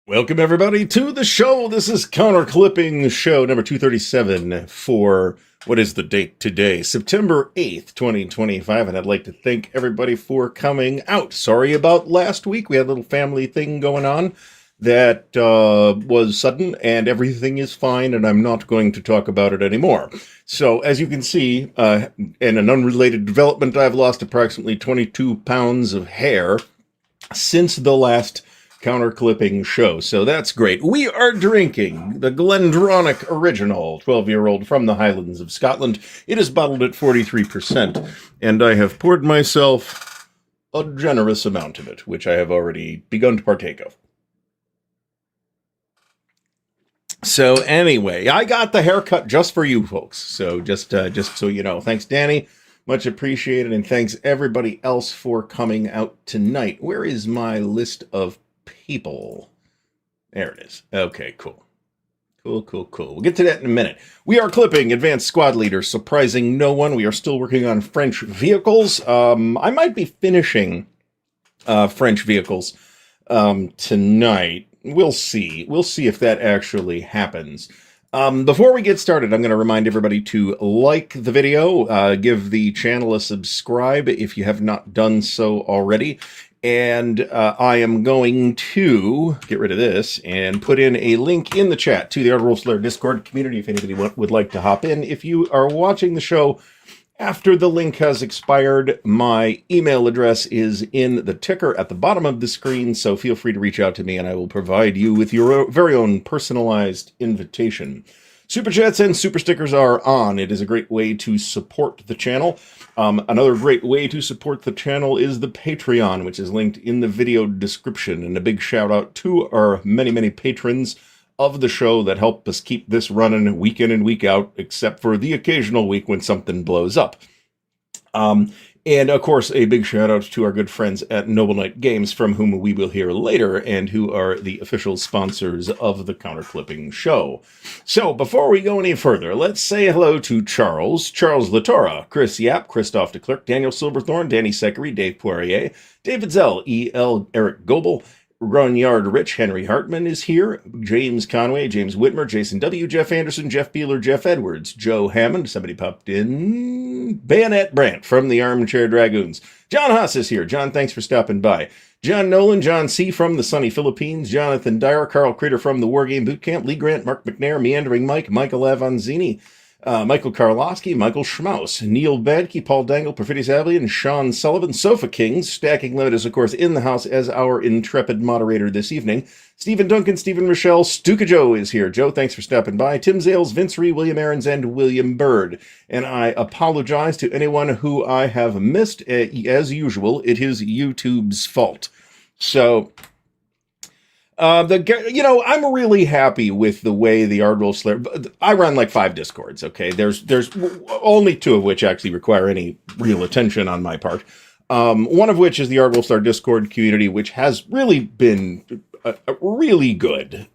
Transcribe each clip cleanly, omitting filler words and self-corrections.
Welcome, everybody, to the show. This is Counter Clipping Show number 237 for, what is the date today? September 8th, 2025, and I'd like to thank everybody for coming out. Sorry about last week. We had a little family thing going on that was sudden, and everything is fine, and I'm not going to talk about it anymore. So, as you can see, in an unrelated development, I've lost approximately 22 pounds of hair since the last Counter Clipping show, so that's great. We are drinking the Glendronach Original 12-year-old from the Highlands of Scotland. It is bottled at 43%, and I have poured myself a generous amount of it, which I have already begun to partake of. So anyway, I got the haircut just for you folks, so just so you know. Thanks, Danny. Much appreciated, and thanks everybody else for coming out tonight. Where is my list of people? There it is. Okay, cool. Cool. We'll get to that in a minute. We are clipping Advanced Squad Leader, surprising no one. We are still working on French vehicles. I might be finishing French vehicles tonight. We'll see. We'll see if that actually happens. Before we get started, I'm going to remind everybody to like the video, give the channel a subscribe if you have not done so already. And I am going to get rid of this and put in a link in the chat to the Ardwulf Lair Discord community if anybody would like to hop in. If you are watching the show after the link has expired, my email address is in the ticker at the bottom of the screen, so feel free to reach out to me and I will provide you with your very own personalized invitation. Super chats and super stickers are on. It is a great way to support the channel. Another great way to support the channel is the Patreon, which is linked in the video description. And a big shout out to our many patrons of the show that help us keep this running week in and week out, except for the occasional week when something blows up. And, of course, a big shout-out to our good friends at Noble Knight Games, from whom we will hear later, and who are the official sponsors of the Counter Clipping show. So, before we go any further, let's say hello to Charles Latora, Chris Yap, Christoph de Klerk, Daniel Silverthorne, Danny Seckery, Dave Poirier, David Zell, E.L. Eric Goebel, Grunyard Rich, Henry Hartman is here, James Conway, James Whitmer, Jason W., Jeff Anderson, Jeff Beeler, Jeff Edwards, Joe Hammond, somebody popped in, Bayonet Brandt from the Armchair Dragoons, John Haas is here, John, thanks for stopping by, John Nolan, John C. from the sunny Philippines, Jonathan Dyer, Carl Crater from the Wargame Bootcamp, Lee Grant, Mark McNair, Meandering Mike, Michael Avanzini, Michael Karlowski, Michael Schmaus, Neil Badke, Paul Dangle, Perfidious Ablian, Sean Sullivan, Sofa Kings, Stacking Limit is, of course, in the house as our intrepid moderator this evening. Stephen Duncan, Stephen Rochelle, Stuka Joe is here. Joe, thanks for stopping by. Tim Zales, Vince Ree, William Aarons, and William Bird. And I apologize to anyone who I have missed. As usual, it is YouTube's fault. So, I'm really happy with the way the Ardwulf Lair. I run like 5 Discords. Okay, there's only 2 of which actually require any real attention on my part. One of which is the Ardwulf Lair Discord community, which has really been really good.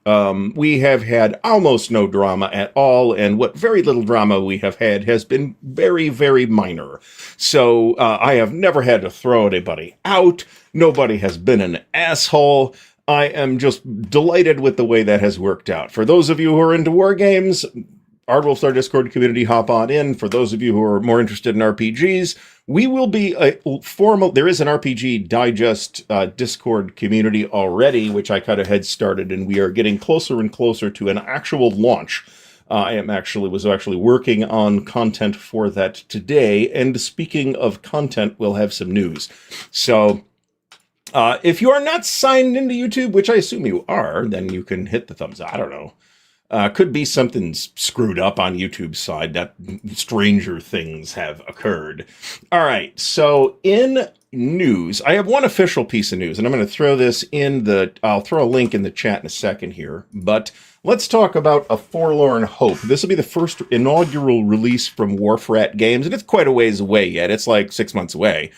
We have had almost no drama at all, and what very little drama we have had has been very minor. So I have never had to throw anybody out. Nobody has been an asshole. I am just delighted with the way that has worked out. For those of you who are into war games, Ardwulf Lair Discord community, hop on in. For those of you who are more interested in RPGs, we will be there is an RPG Digest Discord community already, which I kind of had started, and we are getting closer and closer to an actual launch. I was actually working on content for that today, and speaking of content, we'll have some news. So, if you are not signed into YouTube, which I assume you are, then you can hit the thumbs up. I don't know. Could be something screwed up on YouTube's side, that stranger things have occurred. All right, so in news, I have one official piece of news, and I'm going to throw this I'll throw a link in the chat in a second here, but let's talk about A Forlorn Hope. This will be the first inaugural release from Warfrat Games, and it's quite a ways away yet. It's like 6 months away.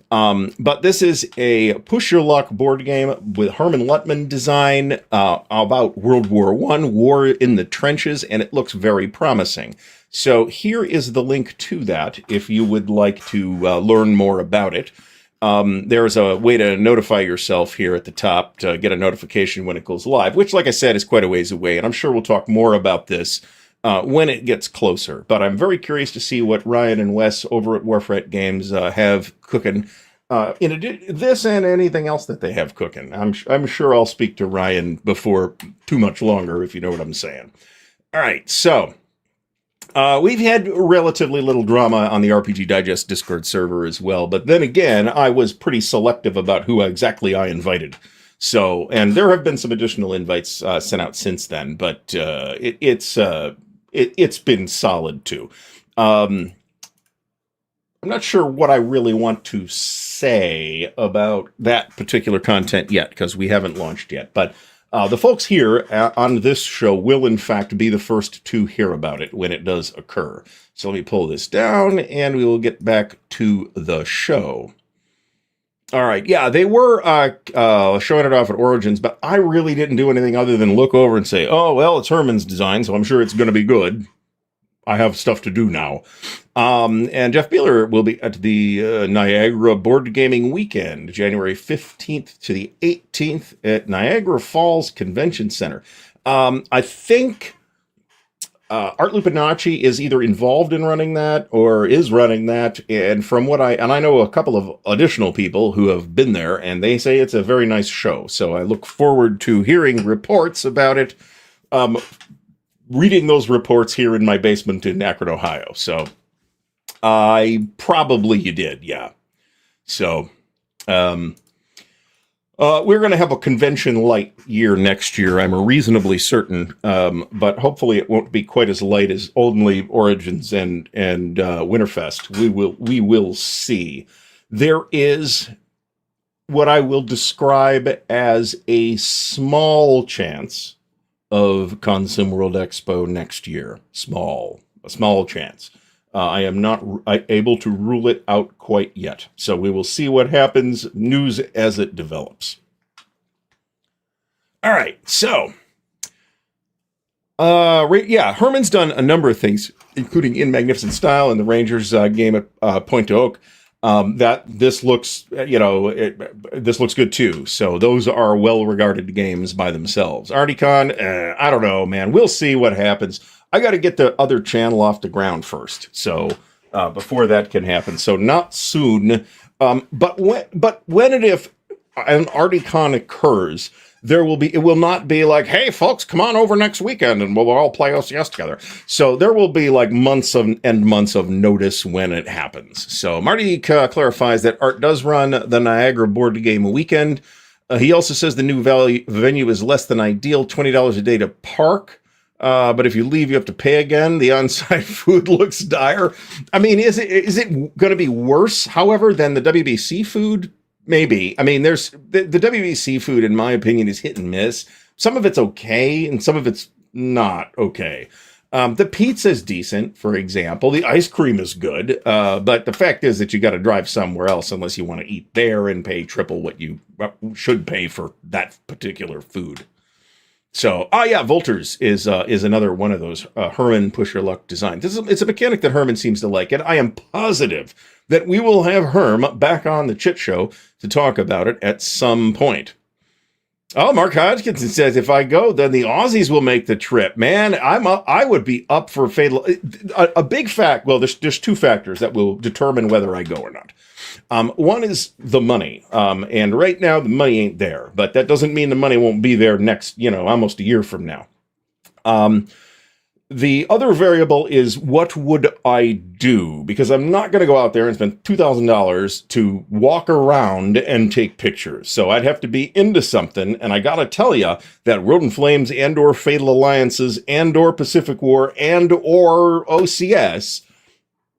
But this is a push-your-luck board game with Herman Luttman design about World War I, war in the trenches, and it looks very promising. So here is the link to that if you would like to learn more about it. There's a way to notify yourself here at the top to get a notification when it goes live, which, like I said, is quite a ways away. And I'm sure we'll talk more about this when it gets closer. But I'm very curious to see what Ryan and Wes over at Warfret Games have cooking. In addition, this and anything else that they have cooking. I'm sure I'll speak to Ryan before too much longer, if you know what I'm saying. All right, so we've had relatively little drama on the RPG Digest Discord server as well, but then again, I was pretty selective about who exactly I invited. So, and there have been some additional invites sent out since then, but it's been solid too. I'm not sure what I really want to say about that particular content yet, because we haven't launched yet. But the folks here on this show will, in fact, be the first to hear about it when it does occur. So let me pull this down, and we will get back to the show. All right, yeah, they were showing it off at Origins, but I really didn't do anything other than look over and say, oh, well, it's Herman's design, so I'm sure it's going to be good. I have stuff to do now. And Jeff Beeler will be at the Niagara Board Gaming Weekend, January 15th to the 18th at Niagara Falls Convention Center. I think Art Lupinacci is either involved in running that or is running that. And from what I know a couple of additional people who have been there, and they say it's a very nice show. So I look forward to hearing reports about it. Reading those reports here in my basement in Akron, Ohio. So you did, yeah. So we're going to have a convention light year next year. I'm reasonably certain, but hopefully it won't be quite as light as only Origins and Winterfest. We will see. There is what I will describe as a small chance of Consim World Expo next year. A small chance. I am not able to rule it out quite yet. So we will see what happens, news as it develops. All right, so Herman's done a number of things, including In Magnificent Style and the Rangers game at Point Oak. This looks good too. So those are well-regarded games by themselves. ArtyCon, I don't know, man. We'll see what happens. I got to get the other channel off the ground first. So before that can happen. So not soon. But when and if an ArtyCon occurs, it will not be like, hey, folks, come on over next weekend and we'll all play OCS together. So there will be like months of notice when it happens. So Marty clarifies that Art does run the Niagara Board Game Weekend. He also says the new venue is less than ideal, $20 a day to park. But if you leave, you have to pay again. The on-site food looks dire. I mean, is it going to be worse, however, than the WBC food? Maybe. I mean, there's the WBC food, in my opinion, is hit and miss. Some of it's okay, and some of it's not okay. The pizza's decent, for example. The ice cream is good, but the fact is that you got to drive somewhere else unless you want to eat there and pay triple what you should pay for that particular food. So, Volters is another one of those Herman Push Your Luck designs. It's a mechanic that Herman seems to like, and I am positive that we will have Herm back on the Chit Show to talk about it at some point. Oh, Mark Hodgkinson says, if I go, then the Aussies will make the trip. Man, I would be up for Fatal. A big fact, well, there's two factors that will determine whether I go or not. One is the money. And right now, the money ain't there. But that doesn't mean the money won't be there next, almost a year from now. The other variable is, what would I do? Because I'm not going to go out there and spend $2,000 to walk around and take pictures. So I'd have to be into something. And I got to tell you that Rodent Flames and or Fatal Alliances and or Pacific War and or OCS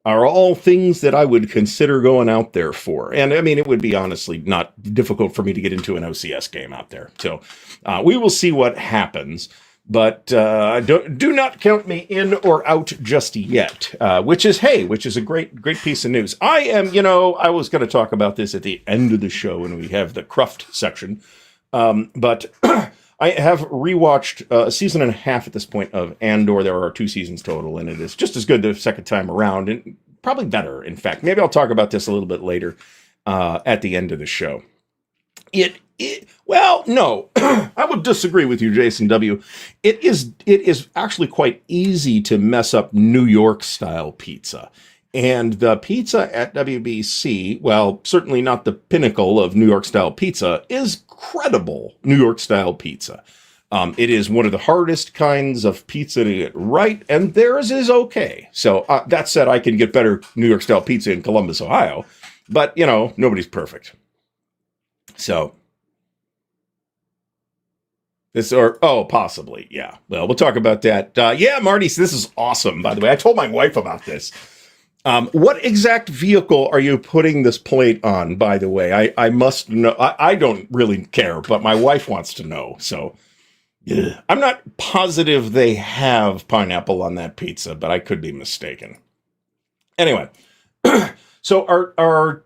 are all things that I would consider going out there for. And I mean, it would be honestly not difficult for me to get into an OCS game out there. So we will see what happens. But do not count me in or out just yet, which is a great piece of news. I was going to talk about this at the end of the show when we have the Cruft section. But I have rewatched a season and a half at this point of Andor. There are 2 seasons total, and it is just as good the second time around, and probably better, in fact. Maybe I'll talk about this a little bit later. at the end of the show. Well, no, I would disagree with you, Jason W. It is actually quite easy to mess up New York style pizza. And the pizza at WBC, well, certainly not the pinnacle of New York style pizza, is credible New York style pizza. It is one of the hardest kinds of pizza to get right, and theirs is okay. So that said, I can get better New York style pizza in Columbus, Ohio, but nobody's perfect. So possibly, yeah. Well, we'll talk about that. Yeah, Marty, this is awesome. By the way, I told my wife about this. What exact vehicle are you putting this plate on, by the way? I must know. I don't really care, but my wife wants to know. So I'm not positive they have pineapple on that pizza, but I could be mistaken. Anyway, so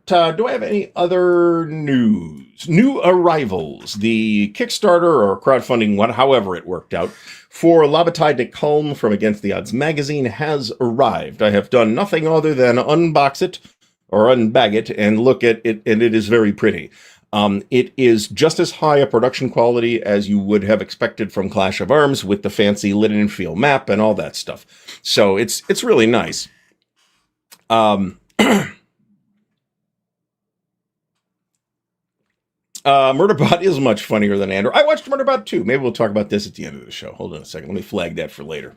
do I have any other news? New arrivals. The Kickstarter or crowdfunding, however it worked out, for Labatide de Calm from Against the Odds magazine has arrived. I have done nothing other than unbox it or unbag it and look at it, and it is very pretty. It is just as high a production quality as you would have expected from Clash of Arms, with the fancy linen and feel map and all that stuff. So it's really nice. Murderbot is much funnier than Andrew. I watched Murderbot 2. Maybe we'll talk about this at the end of the show. Hold on a second. Let me flag that for later.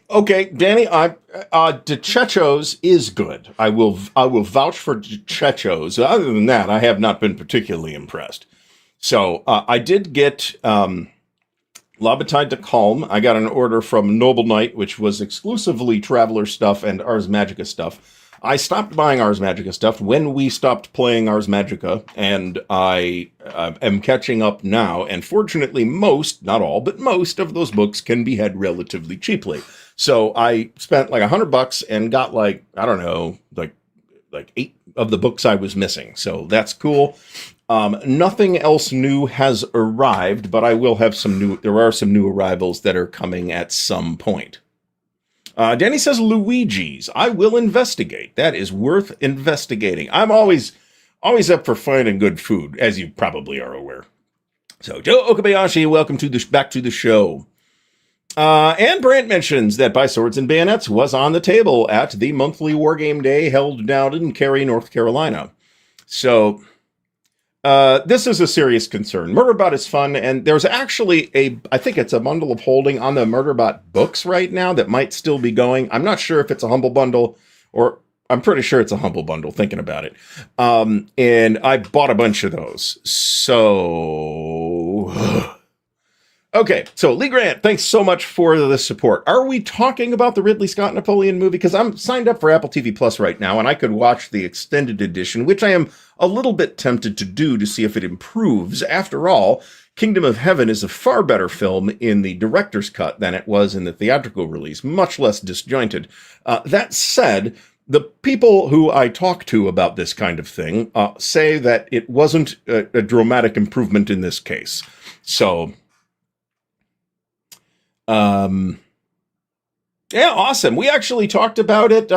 Okay, Danny, DeChechos is good. I will vouch for DeChechos. Other than that, I have not been particularly impressed. So I did get Labatide de Calm. I got an order from Noble Knight, which was exclusively Traveler stuff and Ars Magica stuff. I stopped buying Ars Magica stuff when we stopped playing Ars Magica, and I am catching up now. And fortunately, most, not all, but most of those books can be had relatively cheaply. So I spent like $100 and got like 8 of the books I was missing. So that's cool. Nothing else new has arrived, but I will have there are some new arrivals that are coming at some point. Danny says Luigi's. I will investigate. That is worth investigating. I'm always up for finding good food, as you probably are aware. So, Joe Okabayashi, welcome back to the show. And Brant mentions that By Swords and Bayonets was on the table at the monthly Wargame Day held down in Cary, North Carolina. So, this is a serious concern. Murderbot is fun, and there's actually I think it's a bundle of holding on the Murderbot books right now that might still be going. I'm not sure if it's a Humble Bundle, or I'm pretty sure it's a Humble Bundle, thinking about it. And I bought a bunch of those. So... Okay, so Lee Grant, thanks so much for the support. Are we talking about the Ridley Scott Napoleon movie? Because I'm signed up for Apple TV Plus right now, and I could watch the extended edition, which I am a little bit tempted to do to see if it improves. After all, Kingdom of Heaven is a far better film in the director's cut than it was in the theatrical release, much less disjointed. That said, the people who I talk to about this kind of thing say that it wasn't a dramatic improvement in this case. So... yeah, awesome. We actually talked about it.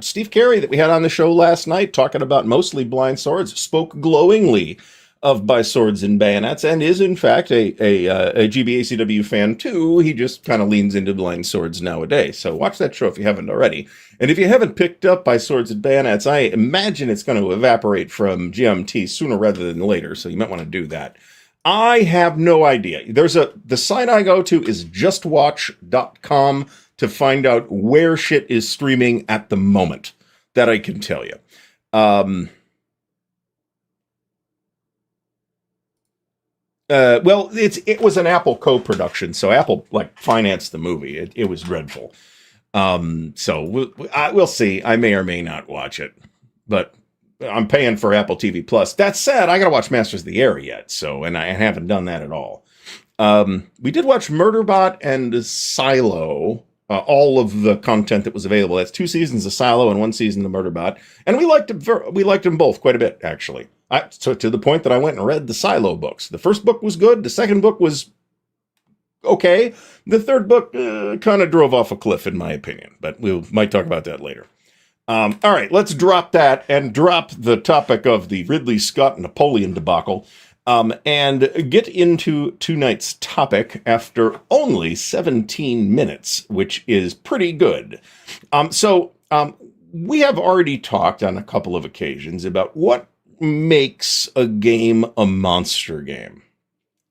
Steve Carey, that we had on the show last night, talking about mostly Blind Swords, spoke glowingly of By Swords and Bayonets, and is in fact a GBACW fan too. He just kind of leans into Blind Swords nowadays. So watch that show if you haven't already. And if you haven't picked up By Swords and Bayonets, I imagine it's going to evaporate from GMT sooner rather than later. So you might want to do that. I have no idea. The site I go to is justwatch.com to find out where shit is streaming at the moment. That I can tell you. Well, it was an Apple co-production, so Apple financed the movie. It was dreadful. So we'll see. I may or may not watch it, but I'm paying for Apple TV Plus. That said, I gotta watch Masters of the Air yet, and I haven't done that at all. We did watch Murderbot and Silo, all of the content that was available. That's 2 seasons of Silo and 1 season of Murderbot, and we liked them both quite a bit, actually. So to the point that I went and read the Silo books. The first book was good. The second book was okay. The third book kind of drove off a cliff, in my opinion, but we might talk about that later. All right, let's drop that and drop the topic of the Ridley Scott Napoleon debacle and get into tonight's topic after only 17 minutes, which is pretty good. We have already talked on a couple of occasions about what makes a game a monster game.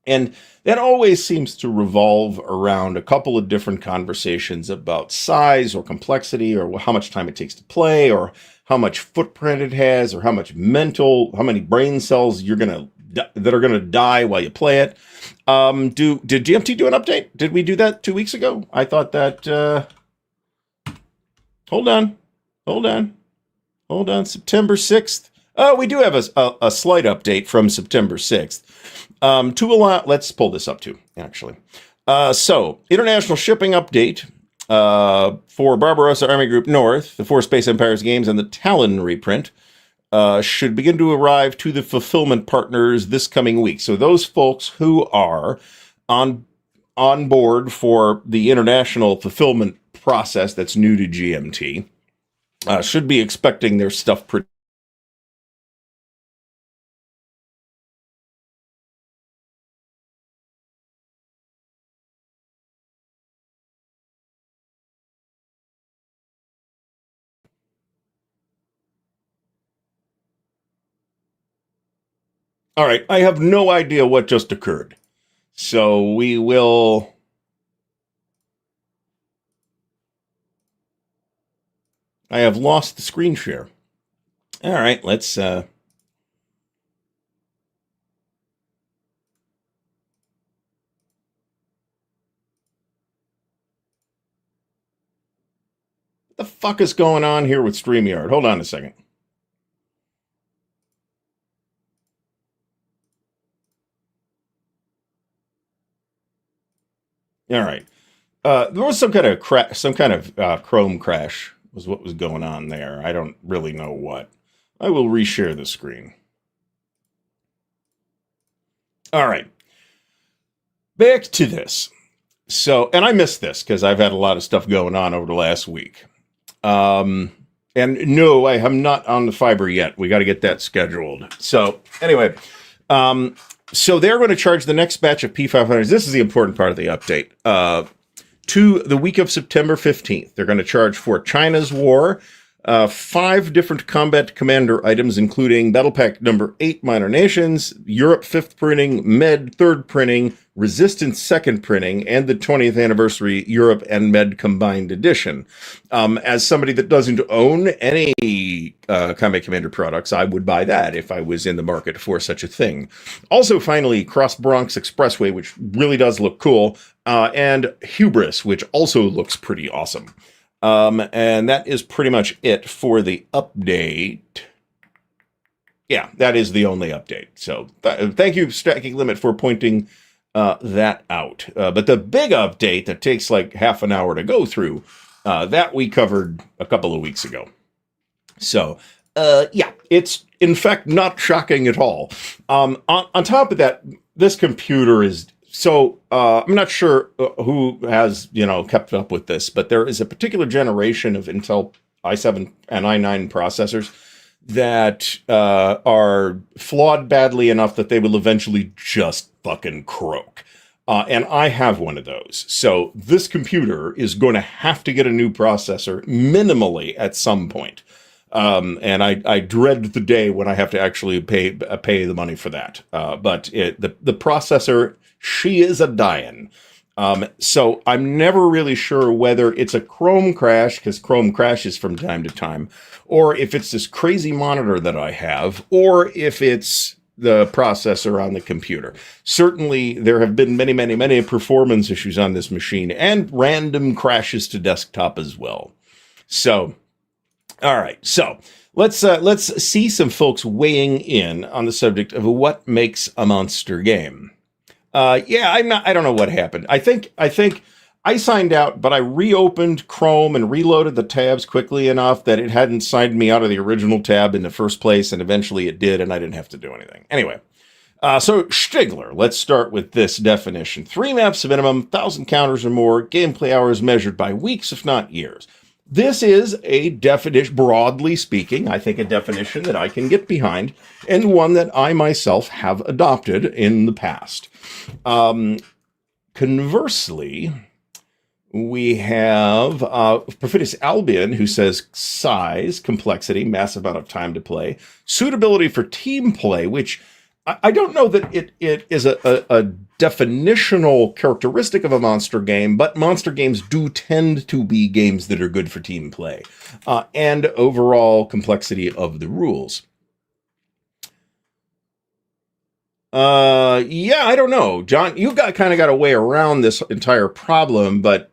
And that always seems to revolve around a couple of different conversations about size or complexity or how much time it takes to play or how much footprint it has or how many brain cells that are gonna die while you play it. Did GMT do an update? Did we do that 2 weeks ago? I thought that. Hold on. September 6th. Oh, we do have a slight update from September 6th. Let's pull this up too, actually. International shipping update for Barbarossa Army Group North, the Four Space Empires games, and the Talon reprint should begin to arrive to the fulfillment partners this coming week. So those folks who are on board for the international fulfillment process that's new to GMT should be expecting their stuff pretty. All right, I have no idea what just occurred. So we will. I have lost the screen share. All right, let's. What the fuck is going on here with StreamYard? Hold on a second. All right. There was some kind of Chrome crash was what was going on there. I don't really know what. I will reshare the screen. All right. Back to this. And I missed this because I've had a lot of stuff going on over the last week. And no, I am not on the fiber yet. We got to get that scheduled. So anyway, so they're going to charge the next batch of P500s. This is the important part of the update. To the week of September 15th. They're going to charge for China's War, 5 different combat commander items, including Battle Pack number 8, Minor Nations, Europe 5th printing, Med 3rd printing, Resistance 2nd printing, and the 20th anniversary Europe and Med combined edition. As somebody that doesn't own any combat commander products, I would buy that if I was in the market for such a thing. Also, finally, Cross Bronx Expressway, which really does look cool, and Hubris, which also looks pretty awesome. And that is pretty much it for the update. Yeah, that is the only update. So thank you, Stacking Limit, for pointing that out. But the big update that takes like half an hour to go through, that we covered a couple of weeks ago. So, yeah, it's in fact not shocking at all. On top of that, this computer is... So I'm not sure who has, kept up with this, but there is a particular generation of Intel i7 and i9 processors that are flawed badly enough that they will eventually just fucking croak. And I have one of those. So this computer is going to have to get a new processor minimally at some point. And I dread the day when I have to actually pay the money for that. But the processor... She is a dying. So I'm never really sure whether it's a Chrome crash, because Chrome crashes from time to time, or if it's this crazy monitor that I have, or if it's the processor on the computer. Certainly, there have been many, many, many performance issues on this machine, and random crashes to desktop as well. So, all right. So let's see some folks weighing in on the subject of what makes a monster game. I don't know what happened. I think I signed out, but I reopened Chrome and reloaded the tabs quickly enough that it hadn't signed me out of the original tab in the first place, and eventually it did, and I didn't have to do anything. Anyway, so Stigler, let's start with this definition. 3 maps minimum, 1,000 counters or more, gameplay hours measured by weeks, if not years. This is a definition, broadly speaking, I think a definition that I can get behind, and one that I myself have adopted in the past. Conversely, we have Perfidious Albion, who says size, complexity, massive amount of time to play, suitability for team play, which I don't know that it is a definitional characteristic of a monster game, but monster games do tend to be games that are good for team play, and overall complexity of the rules. Yeah, I don't know, John. You kind of got a way around this entire problem, but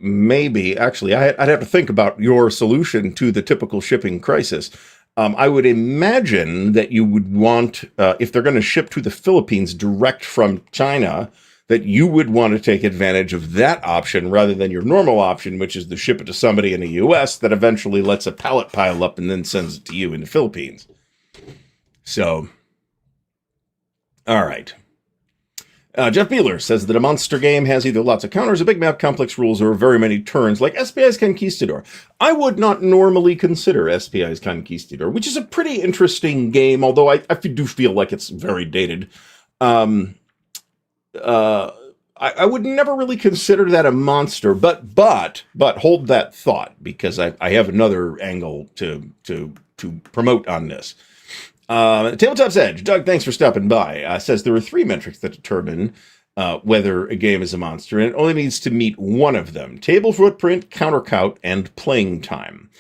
maybe actually I'd have to think about your solution to the typical shipping crisis. I would imagine that you would want, if they're going to ship to the Philippines direct from China, that you would want to take advantage of that option rather than your normal option, which is to ship it to somebody in the U.S. that eventually lets a pallet pile up and then sends it to you in the Philippines. So, all right. Jeff Beeler says that a monster game has either lots of counters, a big map, complex rules, or very many turns, like SPI's Conquistador. I would not normally consider SPI's Conquistador, which is a pretty interesting game, although I do feel like it's very dated. I would never really consider that a monster, but hold that thought, because I have another angle to promote on this. Tabletop's Edge, Doug, thanks for stopping by, says there are 3 metrics that determine whether a game is a monster, and it only needs to meet one of them: table footprint, counter count, and playing time.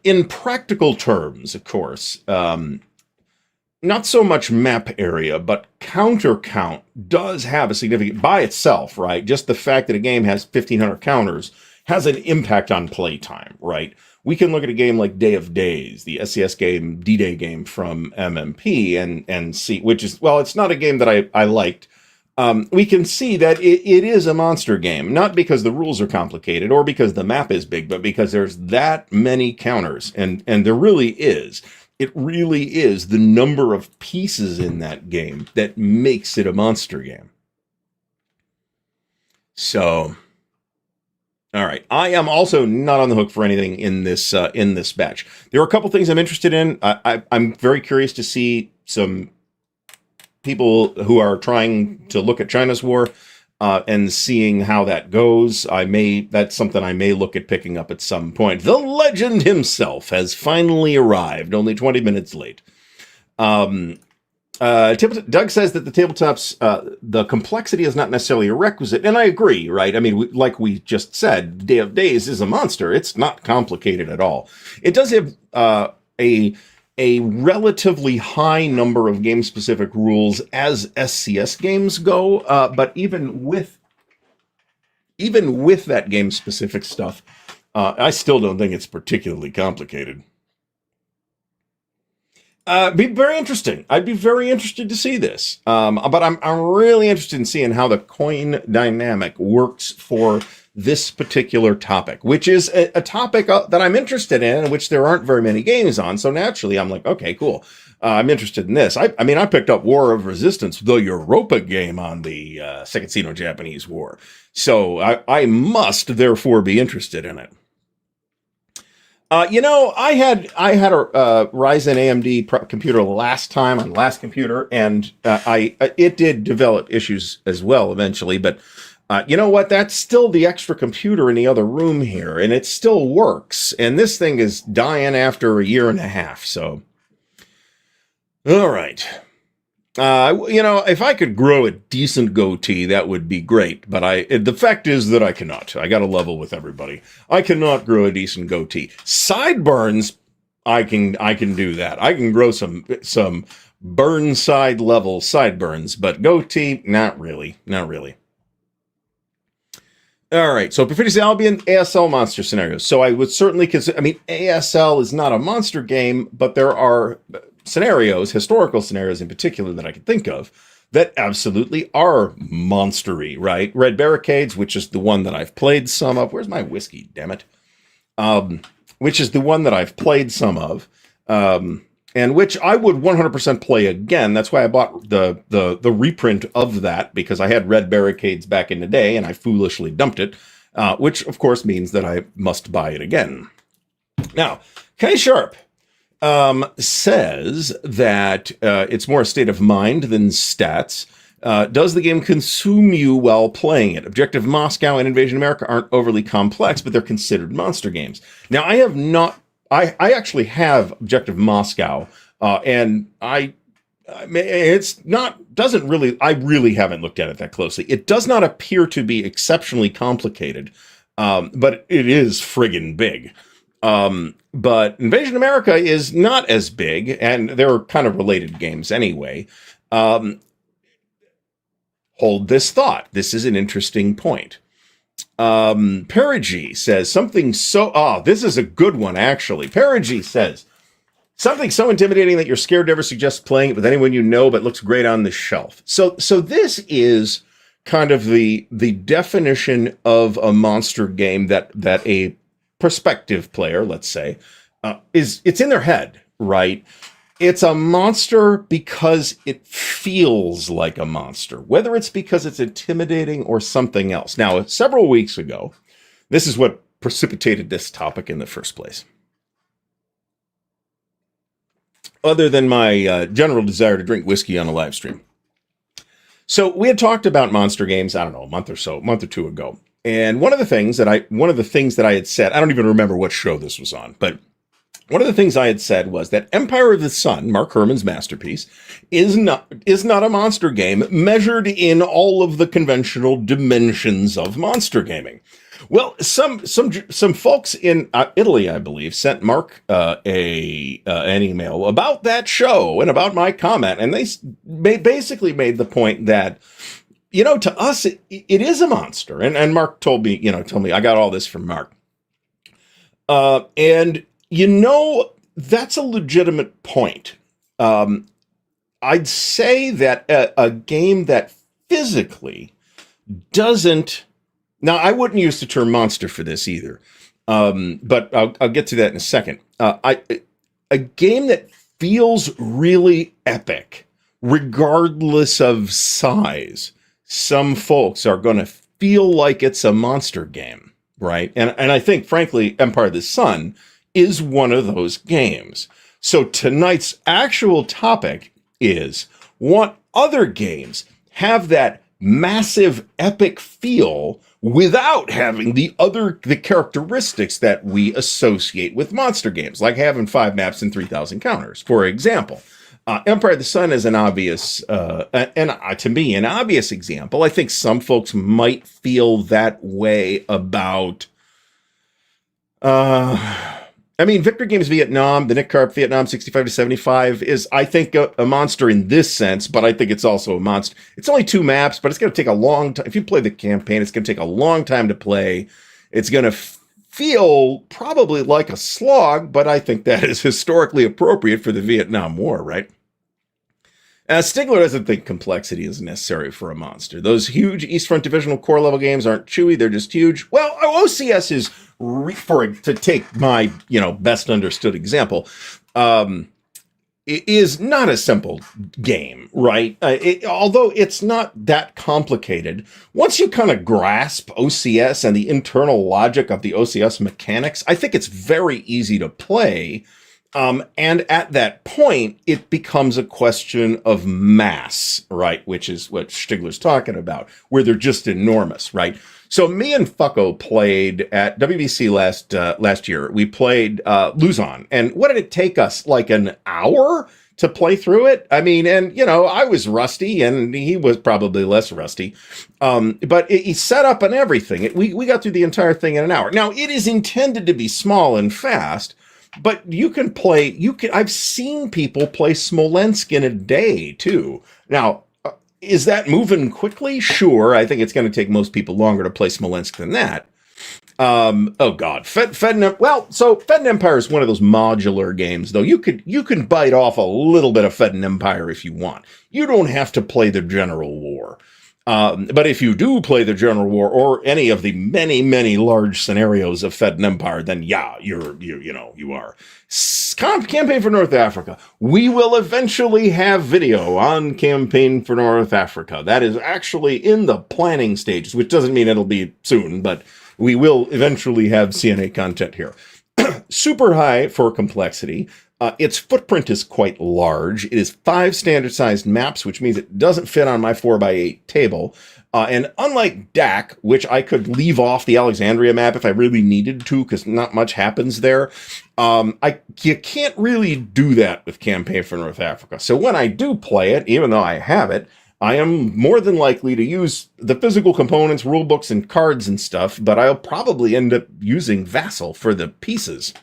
In practical terms, of course, not so much map area, but counter count does have a significant, by itself, right? Just the fact that a game has 1,500 counters has an impact on playtime, right? We can look at a game like Day of Days, the SCS game, D-Day game from MMP, and see, which is, well, it's not a game that I liked. We can see that it is a monster game, not because the rules are complicated or because the map is big, but because there's that many counters, and there really is. It really is the number of pieces in that game that makes it a monster game. So, all right. I am also not on the hook for anything in this batch. There are a couple things I'm interested in. I'm very curious to see some people who are trying to look at China's war and seeing how that goes. That's something I may look at picking up at some point. The legend himself has finally arrived, only 20 minutes late. Doug says that the tabletops, the complexity is not necessarily a requisite, and I agree, right? I mean, like we just said, Day of Days is a monster. It's not complicated at all. It does have a relatively high number of game-specific rules as SCS games go, but even with that game-specific stuff, I still don't think it's particularly complicated. Be very interesting. I'd be very interested to see this. But I'm really interested in seeing how the coin dynamic works for this particular topic, which is a topic that I'm interested in, and which there aren't very many games on. So naturally, I'm like, okay, cool. I'm interested in this. I mean, I picked up War of Resistance, the Europa game on the Second Sino-Japanese War. So I must therefore be interested in it. I had a Ryzen AMD computer last time on last computer, and it did develop issues as well eventually. But you know what? That's still the extra computer in the other room here, and it still works. And this thing is dying after a year and a half. So, all right. If I could grow a decent goatee, that would be great. But the fact is that I cannot. I got to level with everybody. I cannot grow a decent goatee. Sideburns, I can do that. I can grow some Burnside level sideburns, but goatee, not really. All right, so Perfidious Albion, ASL monster scenarios. So I would certainly consider, ASL is not a monster game, but there are scenarios, historical scenarios in particular, that I can think of that absolutely are monstery, right? Red Barricades, which is the one that I've played some of. Where's my whiskey, damn it? Which is the one that I've played some of, and which I would 100% play again. That's why I bought the reprint of that, because I had Red Barricades back in the day, and I foolishly dumped it. which of course means that I must buy it again. Now, K Sharp says that it's more a state of mind than stats. Does the game consume you while playing it? Objective Moscow and Invasion America aren't overly complex, but they're considered monster games. Now, I have not. I actually have Objective Moscow, and it's not. Doesn't really. I really haven't looked at it that closely. It does not appear to be exceptionally complicated, but it is friggin' big. But Invasion America is not as big, and they're kind of related games anyway. Hold this thought. This is an interesting point. Perigi says something so... this is a good one, actually. Perigi says, something so intimidating that you're scared to ever suggest playing it with anyone you know, but looks great on the shelf. So this is kind of the definition of a monster game that a prospective player, let's say, it's in their head, right? It's a monster because it feels like a monster, whether it's because it's intimidating or something else. Now, several weeks ago, this is what precipitated this topic in the first place. Other than my general desire to drink whiskey on a live stream. So we had talked about monster games, I don't know, a month or two ago. And one of the things that I had said, I don't even remember what show this was on, but one of the things I had said was that Empire of the Sun, Mark Herman's masterpiece, is not a monster game measured in all of the conventional dimensions of monster gaming. Well, some folks in Italy, I believe, sent Mark an email about that show and about my comment, and they basically made the point that, to us it is a monster, and Mark told me I got all this from Mark, and that's a legitimate point. I'd say that a game that physically doesn't... Now, I wouldn't use the term monster for this either, but I'll get to that in a second. A game that feels really epic, regardless of size, some folks are going to feel like it's a monster game, right? And I think, frankly, Empire of the Sun is one of those games. So tonight's actual topic is, what other games have that massive epic feel without having the characteristics that we associate with monster games, like having 5 maps and 3,000 counters, for example. Empire of the Sun is an obvious, to me, an obvious example. I think some folks might feel that way about... Victor Games Vietnam, the Nick Carp Vietnam 65 to 75 is, I think, a monster in this sense, but I think it's also a monster. It's only 2 maps, but it's going to take a long time. If you play the campaign, it's going to take a long time to play. It's going to feel probably like a slog, but I think that is historically appropriate for the Vietnam War, right? Stigler doesn't think complexity is necessary for a monster. Those huge East Front Divisional core level games aren't chewy, they're just huge. Well, OCS is, to take my, best understood example, it is not a simple game, right? Although it's not that complicated, once you kind of grasp OCS and the internal logic of the OCS mechanics, I think it's very easy to play. And at that point, it becomes a question of mass, right? Which is what Stigler's talking about, where they're just enormous, right? So me and Fucko played at WBC last year. We played Luzon. And what did it take us? Like an hour to play through it? I mean, and, I was rusty and he was probably less rusty. But he set up and everything. We got through the entire thing in an hour. Now, it is intended to be small and fast, but you can play, I've seen people play Smolensk in a day too. Now, is that moving quickly? Sure. I think it's going to take most people longer to play Smolensk than that. Oh God. Fed Empire is one of those modular games, though. You can bite off a little bit of Fed Empire if you want. You don't have to play the General War. But if you do play the General War or any of the many, many large scenarios of Fed Empire, then yeah, you are. Campaign for North Africa. We will eventually have video on Campaign for North Africa. That is actually in the planning stages, which doesn't mean it'll be soon, but we will eventually have CNA content here. Super high for complexity. Its footprint is quite large. It is 5 standard-sized maps, which means it doesn't fit on my 4x8 table. And unlike DAC, which I could leave off the Alexandria map if I really needed to, because not much happens there, you can't really do that with Campaign for North Africa. So when I do play it, even though I have it, I am more than likely to use the physical components, rulebooks, and cards and stuff, but I'll probably end up using Vassal for the pieces.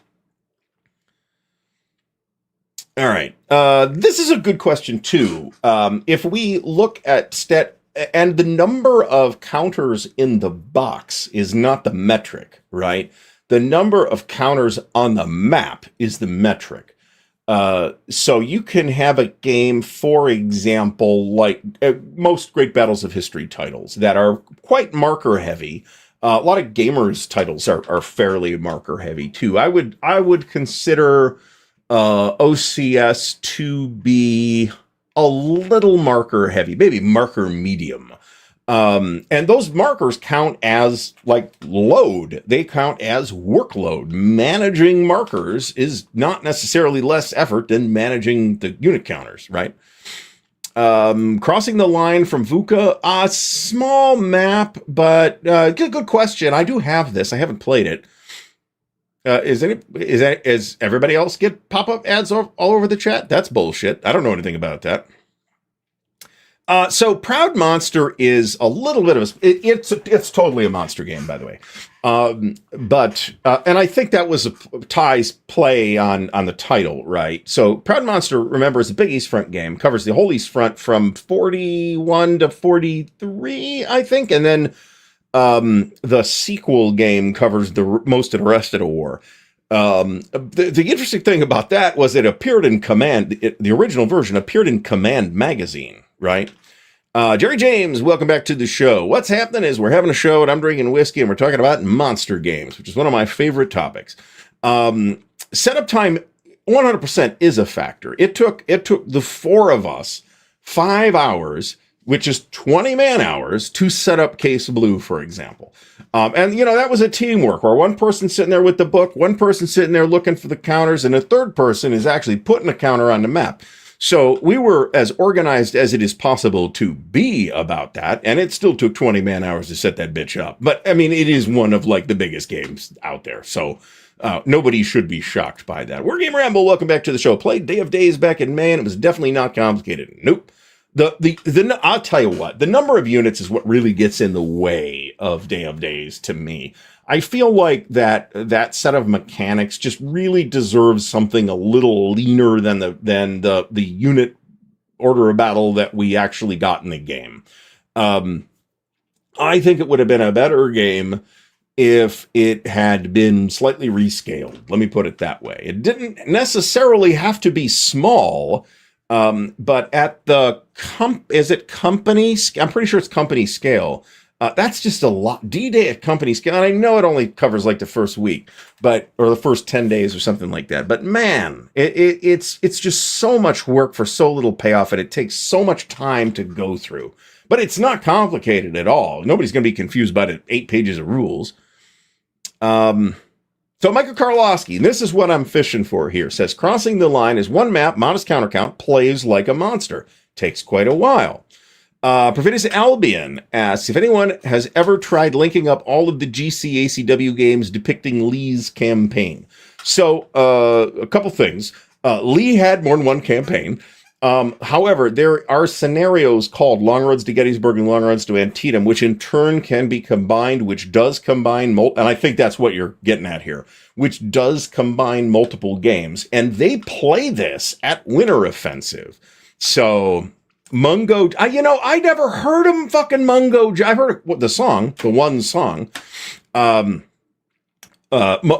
All right. This is a good question, too. If we look at stat, and the number of counters in the box is not the metric, right? The number of counters on the map is the metric. So you can have a game, for example, like most Great Battles of History titles that are quite marker heavy. A lot of Gamers titles are fairly marker heavy, too. I would consider OCS to be a little marker heavy, maybe marker medium. And those markers count as like load. They count as workload. Managing markers is not necessarily less effort than managing the unit counters, right? Crossing the line from VUCA, a small map, but good question. I do have this. I haven't played it. Is everybody else get pop-up ads all over the chat? That's bullshit. I don't know anything about that. So Proud Monster is a little bit of it's totally a monster game, by the way. But I think that was Ty's play on the title, right? So Proud Monster, remember, is a big East Front game, covers the whole East Front from 41 to 43, I think, and then the sequel game covers most of the rest of the war. The interesting thing about that was it appeared in Command. The original version appeared in Command magazine, right? Jerry James, welcome back to the show. What's happening is we're having a show and I'm drinking whiskey and we're talking about monster games, which is one of my favorite topics. Setup time 100% is a factor. It took the 4 of us 5 hours, which is 20 man hours, to set up Case Blue, for example. And, that was a teamwork where one person's sitting there with the book, one person sitting there looking for the counters, and a third person is actually putting a counter on the map. So we were as organized as it is possible to be about that, and it still took 20 man hours to set that bitch up. But, I mean, it is one of, like, the biggest games out there, so nobody should be shocked by that. War Game Ramble, welcome back to the show. Played Day of Days back in May, and it was definitely not complicated. Nope. I'll tell you what, the number of units is what really gets in the way of Day of Days to me. I feel like that set of mechanics just really deserves something a little leaner than the unit order of battle that we actually got in the game. I think it would have been a better game if it had been slightly rescaled. Let me put it that way. It didn't necessarily have to be small. But at the is it company? I'm pretty sure it's company scale. That's just a lot. D-Day at company scale. And I know it only covers like the first week, or the first 10 days or something like that. But man, it's just so much work for so little payoff, and it takes so much time to go through. But it's not complicated at all. Nobody's going to be confused by the 8 pages of rules. So Michael Karlowski, and this is what I'm fishing for here, says, crossing the line is one map, modest counter count, plays like a monster. Takes quite a while. Perfidious Albion asks if anyone has ever tried linking up all of the GC ACW games depicting Lee's campaign. So a couple things. Lee had more than one campaign. However, there are scenarios called Long Roads to Gettysburg and Long Roads to Antietam, which in turn can be combined, which does combine, and I think that's what you're getting at here, which does combine multiple games. And they play this at Winter Offensive. So Mungo, I never heard him fucking Mungo. I've heard the one song.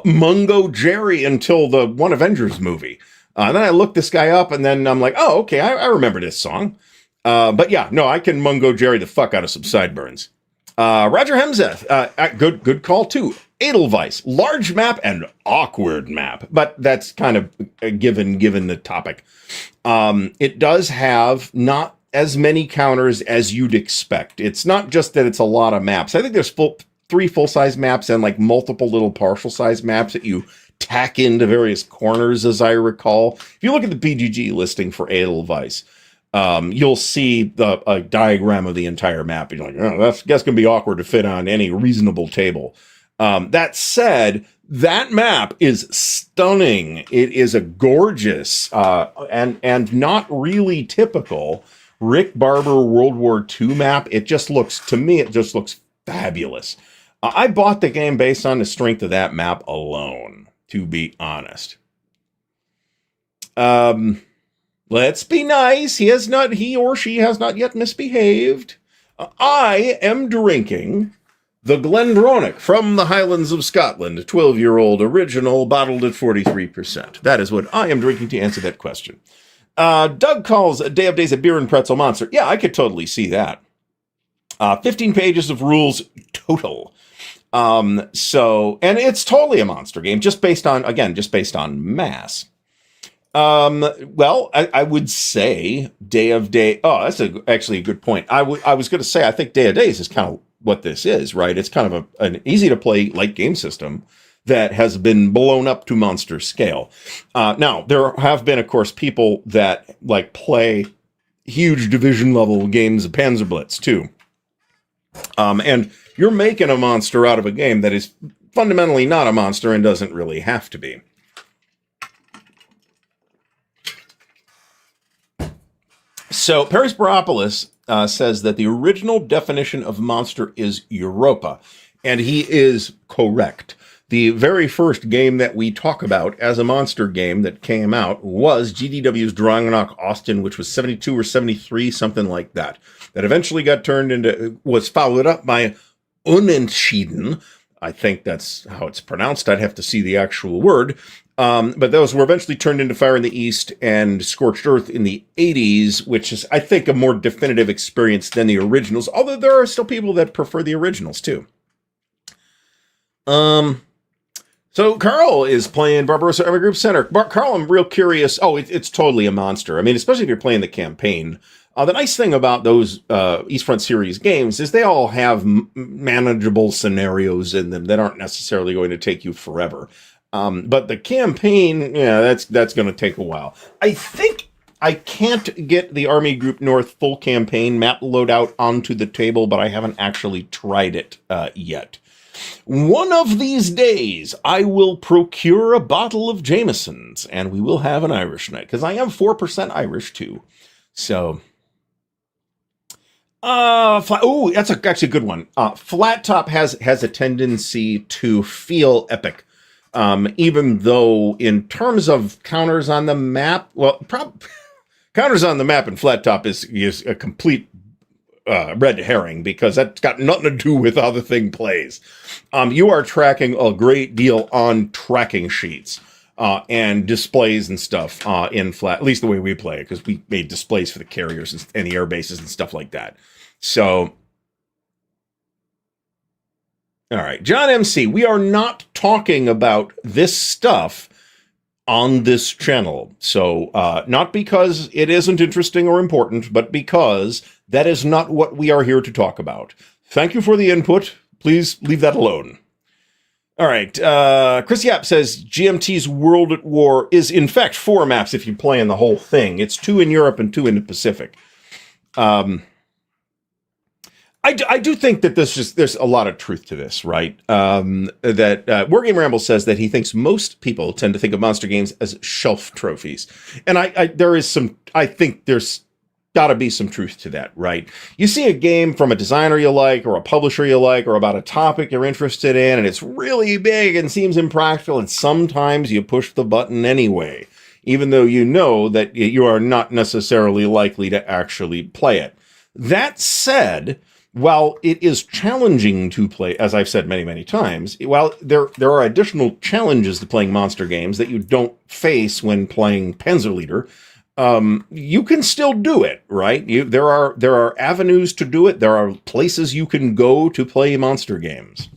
Mungo Jerry until the One Avengers movie. Then I looked this guy up, and then I'm like, oh, okay, I remember this song. But yeah, no, I can Mungo Jerry the fuck out of some sideburns. Roger Hemseth, good call too. Edelweiss, large map and awkward map, but that's kind of a given the topic. It does have not as many counters as you'd expect. It's not just that it's a lot of maps. I think there's 3 3 full-size maps and like multiple little partial-size maps that you tack into various corners, as I recall. If you look at the BGG listing for Edelweiss, you'll see a diagram of the entire map. You're like, oh, that's going to be awkward to fit on any reasonable table. That said, that map is stunning. It is a gorgeous and not really typical Rick Barber World War II map. It just looks, to me, it just looks fabulous. I bought the game based on the strength of that map alone, to be honest. Let's be nice. He or she has not yet misbehaved. I am drinking the Glendronach from the Highlands of Scotland, 12-year-old original, bottled at 43%. That is what I am drinking to answer that question. Doug calls Day of Days a beer and pretzel monster. Yeah, I could totally see that. 15 pages of rules total. And it's totally a monster game, just based on mass. Well, I would say Day of Day. Oh, that's actually a good point. I was going to say, I think Day of Days is kind of what this is, right? It's kind of an easy to play light game system that has been blown up to monster scale. Now, there have been, of course, people that like play huge division level games of Panzer Blitz too. And you're making a monster out of a game that is fundamentally not a monster and doesn't really have to be. So Paris Baropoulos says that the original definition of monster is Europa, and he is correct. The very first game that we talk about as a monster game that came out was GDW's Dragonok Austin, which was 72 or 73, something like that. That eventually was followed up by Unentschieden. I think that's how it's pronounced. I'd have to see the actual word. But those were eventually turned into Fire in the East and Scorched Earth in the 80s, which is, I think, a more definitive experience than the originals, although there are still people that prefer the originals, too. So Carl is playing Barbarossa Army Group Center. Carl, I'm real curious. Oh, it's totally a monster. I mean, especially if you're playing the campaign. The nice thing about those East Front series games is they all have manageable scenarios in them that aren't necessarily going to take you forever. But the campaign, yeah, that's going to take a while. I think I can't get the Army Group North full campaign map loadout onto the table, but I haven't actually tried it yet. One of these days, I will procure a bottle of Jameson's, and we will have an Irish night, because I am 4% Irish, too. So, that's actually a good one. Flat Top has a tendency to feel epic. Even though in terms of counters on the map, counters on the map in Flat Top is a complete red herring, because that's got nothing to do with how the thing plays. You are tracking a great deal on tracking sheets and displays and stuff in Flat, at least the way we play it, because we made displays for the carriers and the air bases and stuff like that. So, all right, John MC, we are not talking about this stuff on this channel. So, not because it isn't interesting or important, but because that is not what we are here to talk about. Thank you for the input. Please leave that alone. All right, Chris Yap says GMT's World at War is in fact 4 maps if you play in the whole thing. It's 2 in Europe and 2 in the Pacific. I do think that there's a lot of truth to this, right? That Wargame Ramble says that he thinks most people tend to think of monster games as shelf trophies, and I think there's got to be some truth to that, right? You see a game from a designer you like, or a publisher you like, or about a topic you're interested in, and it's really big and seems impractical, and sometimes you push the button anyway, even though you know that you are not necessarily likely to actually play it. That said, while it is challenging to play, as I've said many, many times, while there are additional challenges to playing monster games that you don't face when playing Panzerleader, you can still do it, right? There are avenues to do it. There are places you can go to play monster games.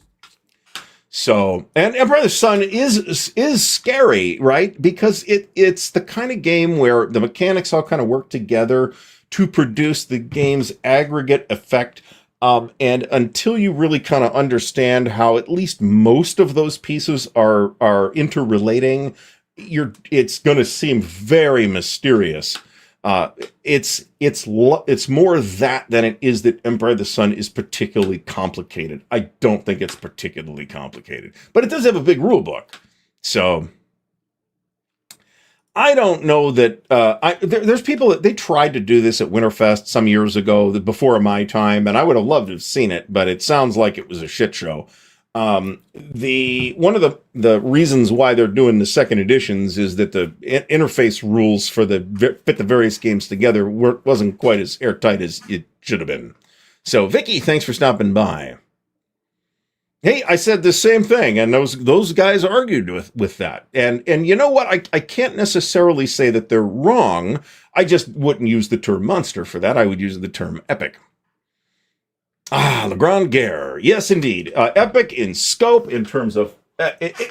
So, and Emperor of the Sun is scary, right? Because it's the kind of game where the mechanics all kind of work together to produce the game's aggregate effect And until you really kind of understand how at least most of those pieces are interrelating, it's going to seem very mysterious. Uh, it's more that than it is that Empire of the Sun is particularly complicated. I don't think it's particularly complicated, but it does have a big rule book. So I don't know that there's people that they tried to do this at Winterfest some years ago, before my time, and I would have loved to have seen it, but it sounds like it was a shit show. The one of the reasons why they're doing the second editions is that the interface rules for fit the various games together wasn't quite as airtight as it should have been. So, Vicky, thanks for stopping by. Hey, I said the same thing, and those guys argued with that. And you know what? I can't necessarily say that they're wrong. I just wouldn't use the term monster for that. I would use the term epic. Le Grand Guerre. Yes, indeed. Epic in scope, in terms of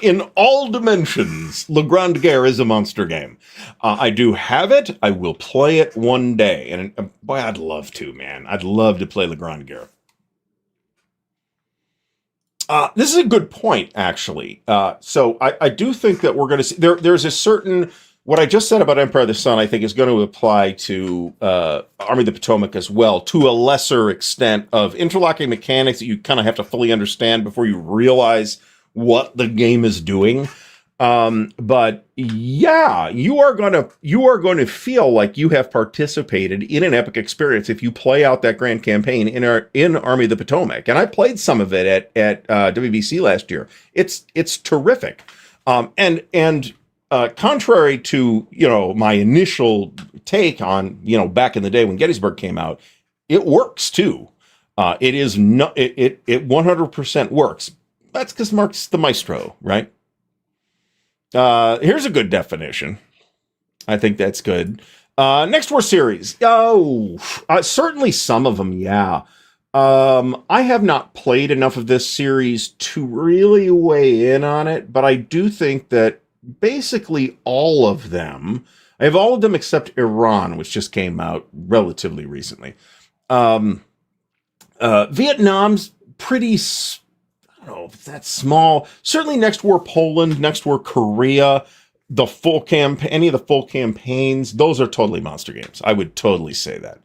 in all dimensions. Le Grand Guerre is a monster game. I do have it. I will play it one day. And boy, I'd love to, man. I'd love to play Le Grand Guerre. This is a good point, actually. So I do think that we're going to see there's a certain, what I just said about Empire of the Sun, I think is going to apply to Army of the Potomac as well, to a lesser extent, of interlocking mechanics that you kind of have to fully understand before you realize what the game is doing. But yeah, you are going to feel like you have participated in an epic experience if you play out that grand campaign in Army of the Potomac. And I played some of it at WBC last year. It's terrific. And contrary to, my initial take on, back in the day when Gettysburg came out, it works too. It is not, it 100% works. That's because Mark's the maestro, right? Here's a good definition. I think that's good. Next War series. Oh, certainly some of them, yeah. I have not played enough of this series to really weigh in on it, but I do think that basically all of them, I have all of them except Iran, which just came out relatively recently. Vietnam's pretty, I don't know if that's small. Certainly Next War Poland, Next War Korea, the full any of the full campaigns, those are totally monster games. I would totally say that.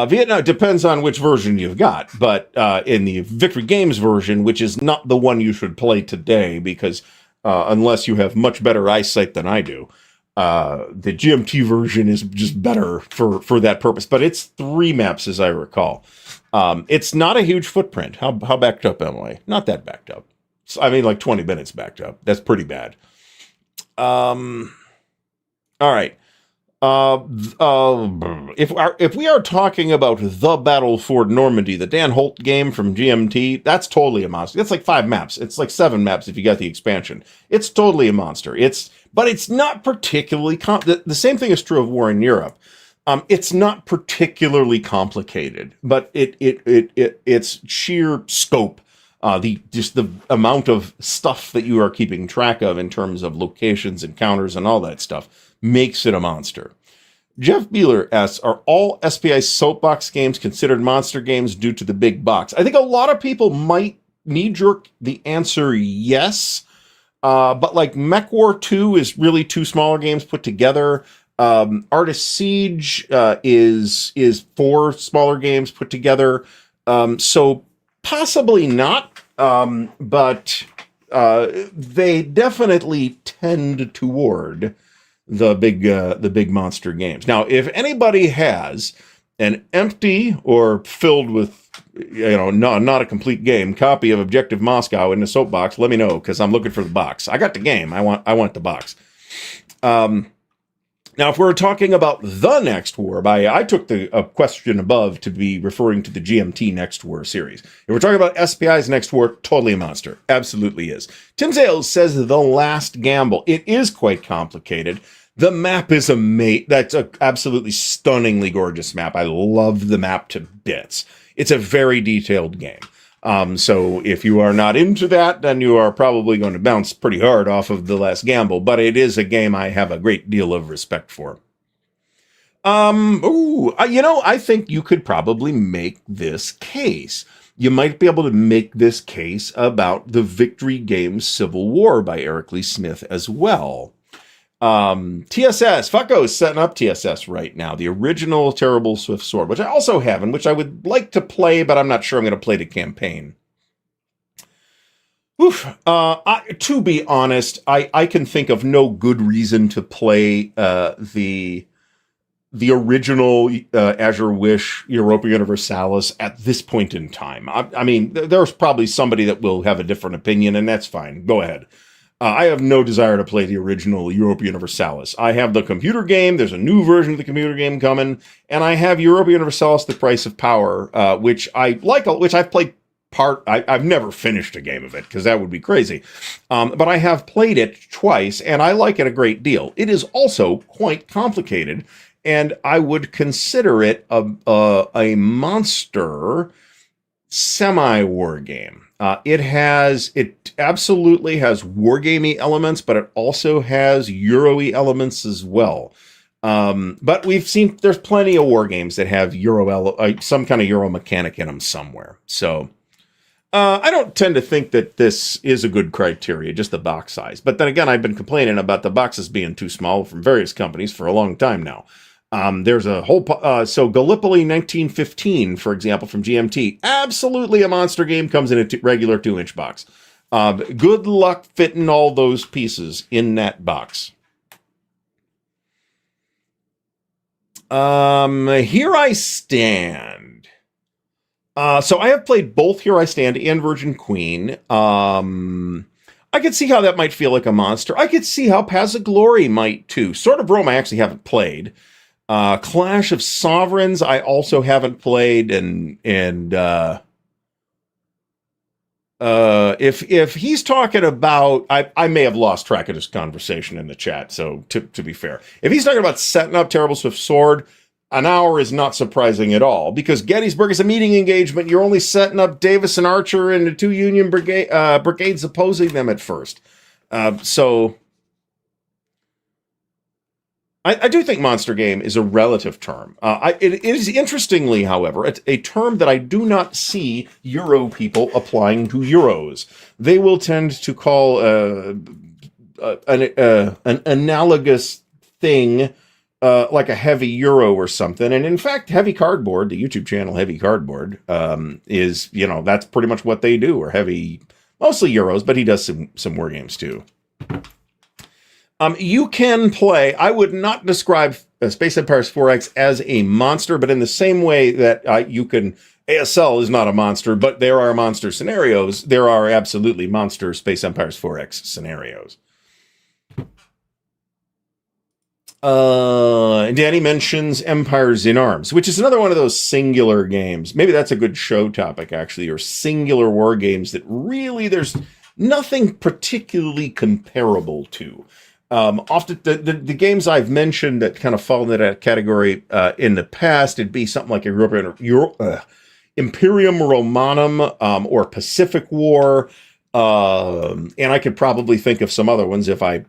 Vietnam depends on which version you've got, but in the Victory Games version, which is not the one you should play today, because unless you have much better eyesight than I do, the GMT version is just better for that purpose. But it's 3 maps, as I recall. It's not a huge footprint. How backed up am I? Not that backed up. I mean, like 20 minutes backed up. That's pretty bad. All right. If we are talking about The Battle for Normandy, the Dan Holt game from GMT, that's totally a monster. That's like 5 maps. It's like 7 maps if you got the expansion. It's totally a monster. But it's not particularly the same thing is true of War in Europe. It's not particularly complicated, but its sheer scope, the amount of stuff that you are keeping track of in terms of locations, encounters, and all that stuff makes it a monster. Jeff Beeler asks, are all SPI soapbox games considered monster games due to the big box? I think a lot of people might knee-jerk the answer yes, but like Mech War 2 is really 2 smaller games put together. Artist Siege is 4 smaller games put together. So possibly not, but they definitely tend toward the big monster games. Now, if anybody has an empty or filled with, not a complete game copy of Objective Moscow in the soapbox, let me know, because I'm looking for the box. I got the game. I want the box. Now, if we're talking about the Next War, I took the question above to be referring to the GMT Next War series. If we're talking about SPI's Next War, totally a monster. Absolutely is. Tim Sales says The Last Gamble. It is quite complicated. The map is that's an absolutely stunningly gorgeous map. I love the map to bits. It's a very detailed game. So if you are not into that, then you are probably going to bounce pretty hard off of The Last Gamble, but it is a game I have a great deal of respect for. I think you could probably make this case. You might be able to make this case about the Victory Games Civil War by Eric Lee Smith as well. TSS, Fucko is setting up TSS right now, the original Terrible Swift Sword, which I also have, and which I would like to play, but I'm not sure I'm going to play the campaign. To be honest, I can think of no good reason to play the original Azure Wish Europa Universalis at this point in time. I mean, there's probably somebody that will have a different opinion, and that's fine. Go ahead. I have no desire to play the original Europa Universalis. I have the computer game. There's a new version of the computer game coming, and I have Europa Universalis: The Price of Power, which I like, which I've played I've never finished a game of it because that would be crazy. But I have played it twice, and I like it a great deal. It is also quite complicated, and I would consider it a monster semi-war game. It absolutely has wargamey elements, but it also has Euro-y elements as well. But we've seen there's plenty of war games that have some kind of Euro mechanic in them somewhere. So I don't tend to think that this is a good criteria, just the box size. But then again, I've been complaining about the boxes being too small from various companies for a long time now. There's a whole, so Gallipoli 1915, for example, from GMT, absolutely a monster game, comes in a regular 2-inch box. Good luck fitting all those pieces in that box. Here I Stand. So I have played both Here I Stand and Virgin Queen. I could see how that might feel like a monster. I could see how Paths of Glory might too. Sword of Rome I actually haven't played. Clash of Sovereigns I also haven't played, and if he's talking about, I may have lost track of this conversation in the chat, so to be fair, if he's talking about setting up Terrible Swift Sword, an hour is not surprising at all, because Gettysburg is a meeting engagement. You're only setting up Davis and Archer and the two Union brigades opposing them at first. So I do think monster game is a relative term. It is interestingly, however, a term that I do not see Euro people applying to Euros. They will tend to call an analogous thing like a heavy Euro or something. And in fact, Heavy Cardboard, the YouTube channel Heavy Cardboard, is, that's pretty much what they do, or heavy, mostly Euros, but he does some war games too. You can play, I would not describe Space Empires 4X as a monster, but in the same way that ASL is not a monster, but there are monster scenarios, there are absolutely monster Space Empires 4X scenarios. Danny mentions Empires in Arms, which is another one of those singular games. Maybe that's a good show topic, actually, or singular war games that really there's nothing particularly comparable to. Often the games I've mentioned that kind of fall into that category in the past, it'd be something like Imperium Romanum or Pacific War. And I could probably think of some other ones if I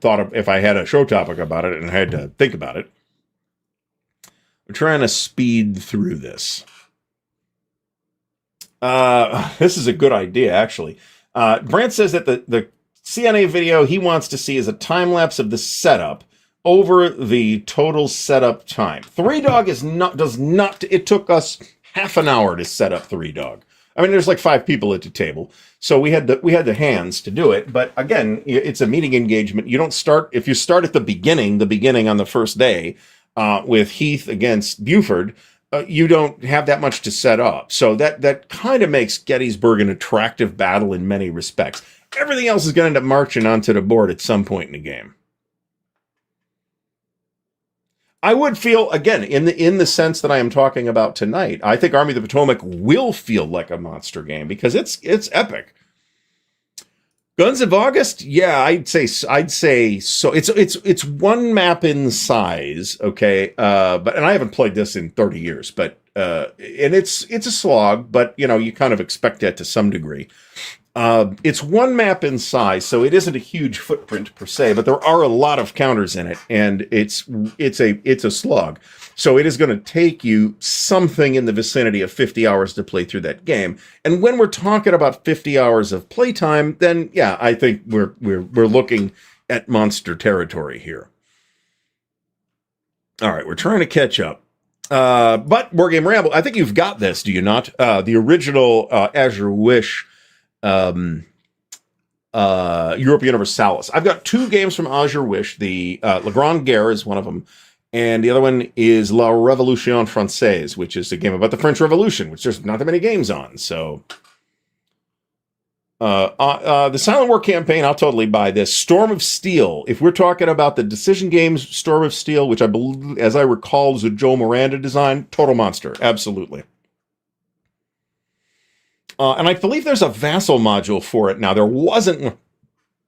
had a show topic about it and I had to think about it. I'm trying to speed through this. This is a good idea, actually. Brant says that the CNA video he wants to see is a time lapse of the setup over the total setup time. Three Dog it took us half an hour to set up Three Dog. I mean, there's like 5 people at the table, so we had the hands to do it. But again, it's a meeting engagement. You don't start, if you start at the beginning on the first day with Heath against Buford, you don't have that much to set up. So that kind of makes Gettysburg an attractive battle in many respects. Everything else is going to end up marching onto the board at some point in the game. I would feel, again, in the sense that I am talking about tonight, I think Army of the Potomac will feel like a monster game because it's epic. Guns of August, yeah, I'd say so. It's one map in size, okay, and I haven't played this in 30 years, but and it's a slog, but you kind of expect that to some degree. It's one map in size, so it isn't a huge footprint per se, but there are a lot of counters in it, and it's a slog. So it is going to take you something in the vicinity of 50 hours to play through that game. And when we're talking about 50 hours of playtime, then yeah, I think we're looking at monster territory here. All right, we're trying to catch up. But Board Game Ramble, I think you've got this, do you not? The original Azure Wish Europa Universalis. I've got 2 games from Azure Wish. The La Grande Guerre is one of them, and the other one is La Révolution Française, which is a game about the French Revolution, which there's not that many games on. So the Silent War campaign, I'll totally buy this. Storm of Steel. If we're talking about the decision games, Storm of Steel, which I believe, as I recall, is a Joe Miranda design, total monster, absolutely. And I believe there's a Vassal module for it now. There wasn't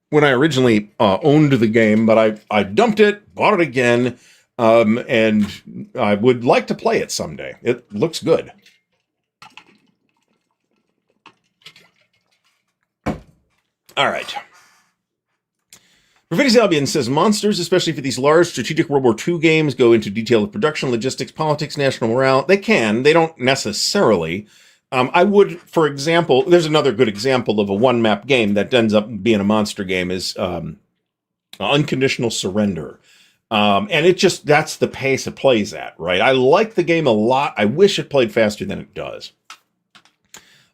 when I originally owned the game, but I dumped it, bought it again, and I would like to play it someday. It looks good. All right. Graffiti's Albion says, monsters, especially for these large strategic World War II games, go into detail of production, logistics, politics, national morale. They can. They don't necessarily. I would, for example, there's another good example of a one-map game that ends up being a monster game is Unconditional Surrender. And it just, that's the pace it plays at, right? I like the game a lot. I wish it played faster than it does.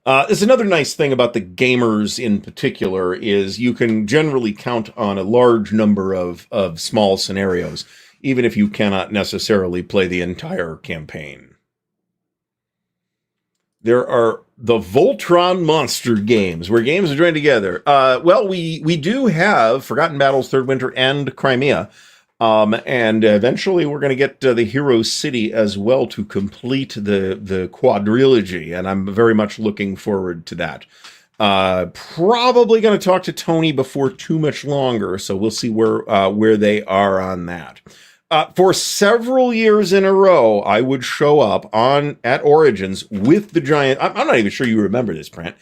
There's another nice thing about the gamers in particular is you can generally count on a large number of small scenarios, even if you cannot necessarily play the entire campaign. There are the Voltron Monster games, where games are joined together. Well, we do have Forgotten Battles, Third Winter, and Crimea. And eventually we're going to get the Hero City as well to complete the quadrilogy, and I'm very much looking forward to that. Probably going to talk to Tony before too much longer, so we'll see where they are on that. For several years in a row, I would show up at Origins with the giant. I'm not even sure you remember this, Brent.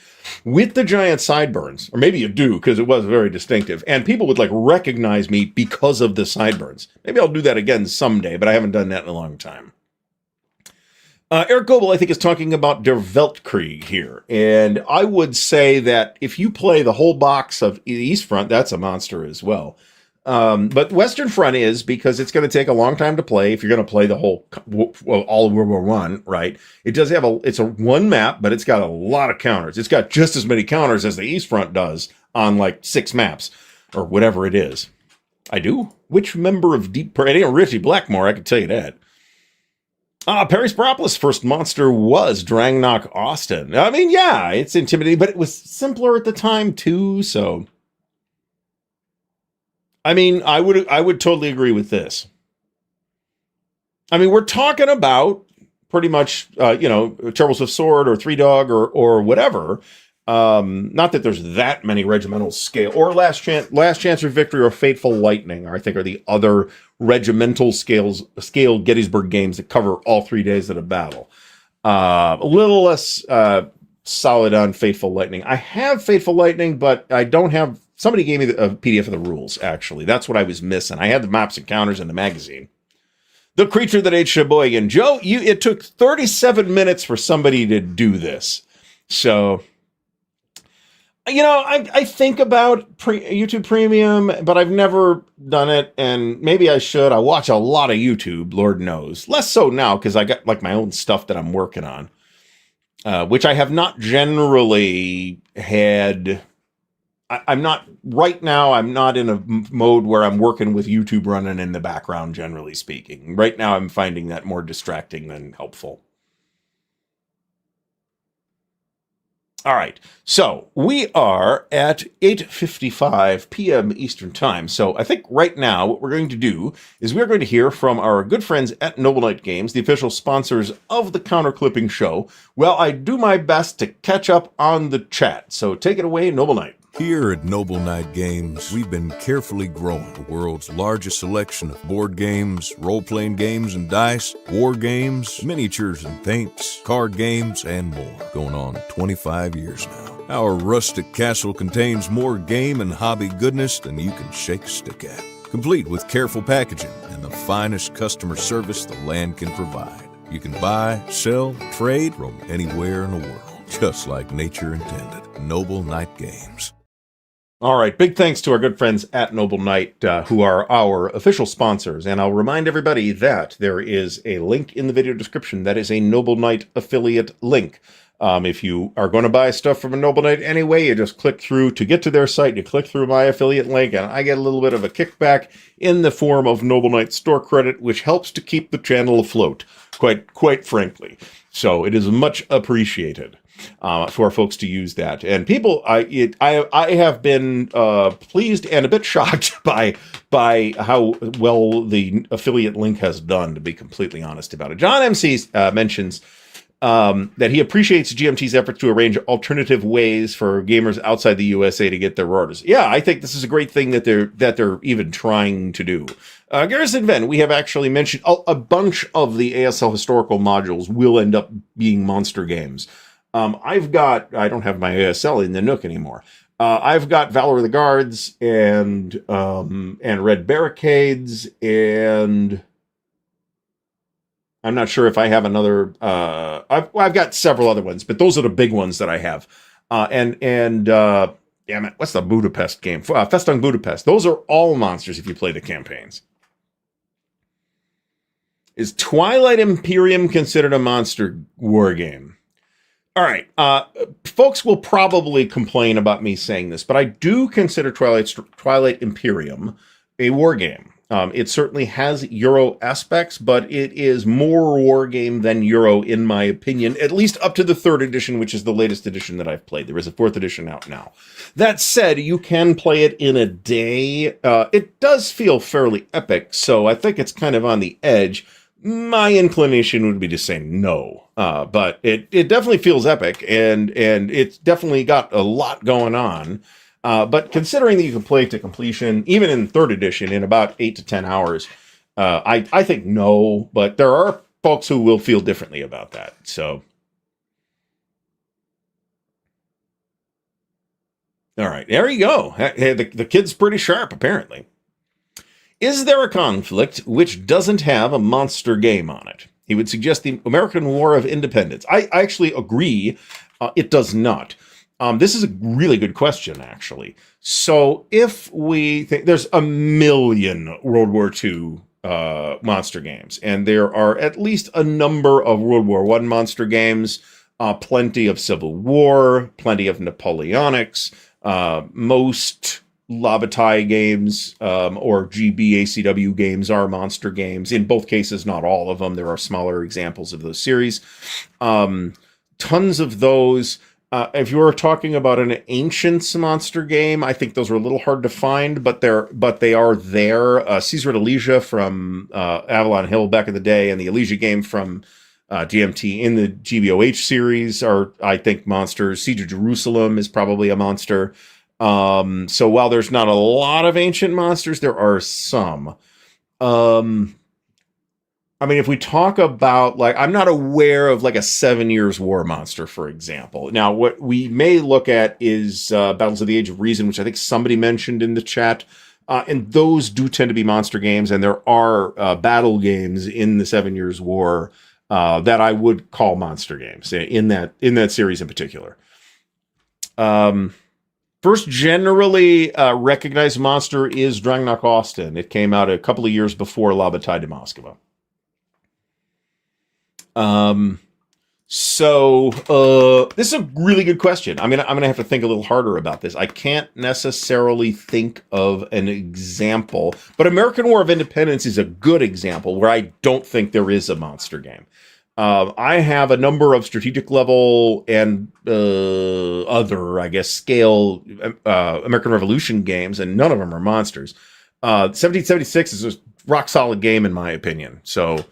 With the giant sideburns, or maybe you do because it was very distinctive, and people would recognize me because of the sideburns. Maybe I'll do that again someday, but I haven't done that in a long time. Eric Goebel, I think, is talking about Der Weltkrieg here, and I would say that if you play the whole box of the East Front, that's a monster as well. But Western Front is, because it's going to take a long time to play if you're going to play the whole, all of World War I, right? It does have it's a one map, but it's got a lot of counters. It's got just as many counters as the East Front does on 6 maps, or whatever it is. I do? Which member of Deep Parade? It ain't Richie Blackmore, I can tell you that. Perry Sprapolis' first monster was Drangnok Austin. I mean, yeah, it's intimidating, but it was simpler at the time too, so... I mean, I would totally agree with this. I mean, we're talking about pretty much, Troubles of Sword or Three Dog or whatever. Not that there's that many regimental scale, or Last Chance for Victory or Fateful Lightning, I think, are the other regimental scale Gettysburg games that cover all 3 days of the battle. A little less solid on Fateful Lightning. I have Fateful Lightning, but I don't have. Somebody gave me a PDF of the rules, actually. That's what I was missing. I had the maps and counters in the magazine. The Creature That Ate Sheboygan. Joe, it took 37 minutes for somebody to do this. So, I think about YouTube Premium, but I've never done it, and maybe I should. I watch a lot of YouTube, Lord knows. Less so now, because I got my own stuff that I'm working on, which I have not generally had... I'm not in a mode where I'm working with YouTube running in the background, generally speaking. Right now, I'm finding that more distracting than helpful. All right, so we are at 8:55 p.m. Eastern Time. So I think right now what we're going to do is we're going to hear from our good friends at Noble Knight Games, the official sponsors of the Counter Clipping Show. Well, I do my best to catch up on the chat. So take it away, Noble Knight. Here at Noble Knight Games, we've been carefully growing the world's largest selection of board games, role-playing games and dice, war games, miniatures and paints, card games, and more. Going on 25 years now. Our rustic castle contains more game and hobby goodness than you can shake a stick at, complete with careful packaging and the finest customer service the land can provide. You can buy, sell, trade from anywhere in the world, just like nature intended. Noble Knight Games. All right, big thanks to our good friends at Noble Knight, who are our official sponsors. And I'll remind everybody that there is a link in the video description that is a Noble Knight affiliate link. If you are going to buy stuff from a Noble Knight anyway, you just click through to get to their site. You click through my affiliate link, and I get a little bit of a kickback in the form of Noble Knight store credit, which helps to keep the channel afloat, quite frankly. So it is much appreciated for folks to use that. And people, I have been pleased and a bit shocked by how well the affiliate link has done, to be completely honest about it. John MC mentions that he appreciates GMT's effort to arrange alternative ways for gamers outside the USA to get their orders. Yeah, I think this is a great thing that they're even trying to do. Garrison Ven, we have actually mentioned a bunch of the ASL historical modules will end up being monster games. I don't have my ASL in the Nook anymore. I've got Valor of the Guards and Red Barricades, and I'm not sure if I have another. I've got several other ones, but those are the big ones that I have. Damn it, what's the Budapest game? Festung Budapest. Those are all monsters if you play the campaigns. Is Twilight Imperium considered a monster war game? All right, folks will probably complain about me saying this, but I do consider Twilight Imperium a war game. It certainly has Euro aspects, but it is more war game than Euro, in my opinion, at least up to the 3rd edition, which is the latest edition that I've played. There is a 4th edition out now. That said, you can play it in a day. It does feel fairly epic, so I think it's kind of on the edge. My inclination would be to say no, but it definitely feels epic, and it's definitely got a lot going on. But considering that you can play it to completion, even in 3rd edition, in about 8 to 10 hours, I think no, but there are folks who will feel differently about that. So, all right, there you go. Hey, the kid's pretty sharp, apparently. Is there a conflict which doesn't have a monster game on it? He would suggest the American War of Independence. I actually agree. It does not. This is a really good question, actually. So if we think there's a million World War II monster games, and there are at least a number of World War I monster games, plenty of Civil War, plenty of Napoleonics, most Labatai games or GBACW games are monster games. In both cases, not all of them. There are smaller examples of those series. Tons of those. If you were talking about an Ancients monster game, I think those are a little hard to find, but they are there. Caesar at Elysia from Avalon Hill back in the day, and the Elysia game from GMT in the GBOH series are, I think, monsters. Siege of Jerusalem is probably a monster. So while there's not a lot of ancient monsters, there are some. I mean, if we talk about, like, I'm not aware of like a 7 Years War monster, for example. Now, what we may look at is Battles of the Age of Reason, which I think somebody mentioned in the chat. And those do tend to be monster games, and there are battle games in the 7 Years War that I would call monster games in that series in particular. First generally recognized monster is Drangnok Austin. It came out a couple of years before La Bataille de Moskva. This is a really good question. I'm gonna have to think a little harder about this. I can't necessarily think of an example, but American War of Independence is a good example where I don't think there is a monster game. I have a number of strategic level and other, I guess, scale American Revolution games, and none of them are monsters. 1776 is a rock solid game in my opinion. So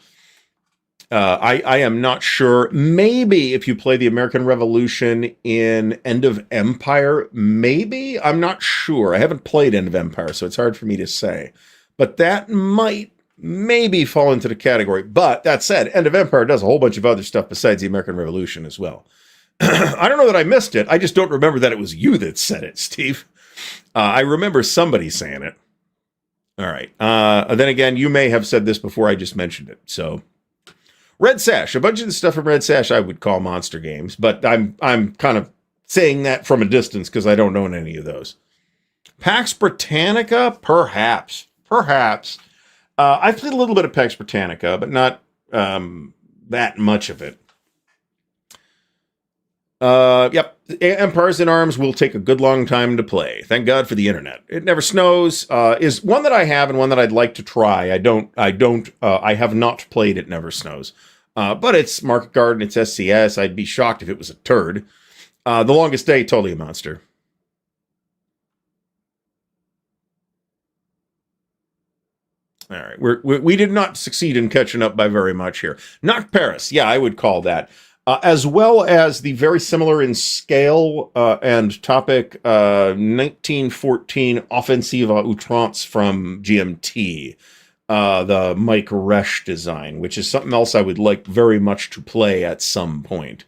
I am not sure. Maybe if you play the American Revolution in End of Empire, maybe. I'm not sure. I haven't played End of Empire, so it's hard for me to say. But that might maybe fall into the category. But that said, End of Empire does a whole bunch of other stuff besides the American Revolution as well. I don't know that I missed it. I just don't remember that it was you that said it, Steve. I remember somebody saying it. All right. Then again, you may have said this before I just mentioned it. So, Red Sash, a bunch of the stuff from Red Sash I would call monster games, but I'm kind of saying that from a distance because I don't own any of those. Pax Britannica, perhaps. I've played a little bit of Pax Britannica, but not that much of it. Yep. Empires in Arms will take a good long time to play. Thank God for the internet. It Never Snows is one that I have and one that I'd like to try. I have not played It Never Snows. But it's Market Garden, it's SCS. I'd be shocked if it was a turd. The Longest Day, totally a monster. All right. We did not succeed in catching up by very much here. Knock Paris. Yeah, I would call that. As well as the very similar in scale and topic 1914 Offensive Outrance from GMT, the Mike Resch design, which is something else I would like very much to play at some point.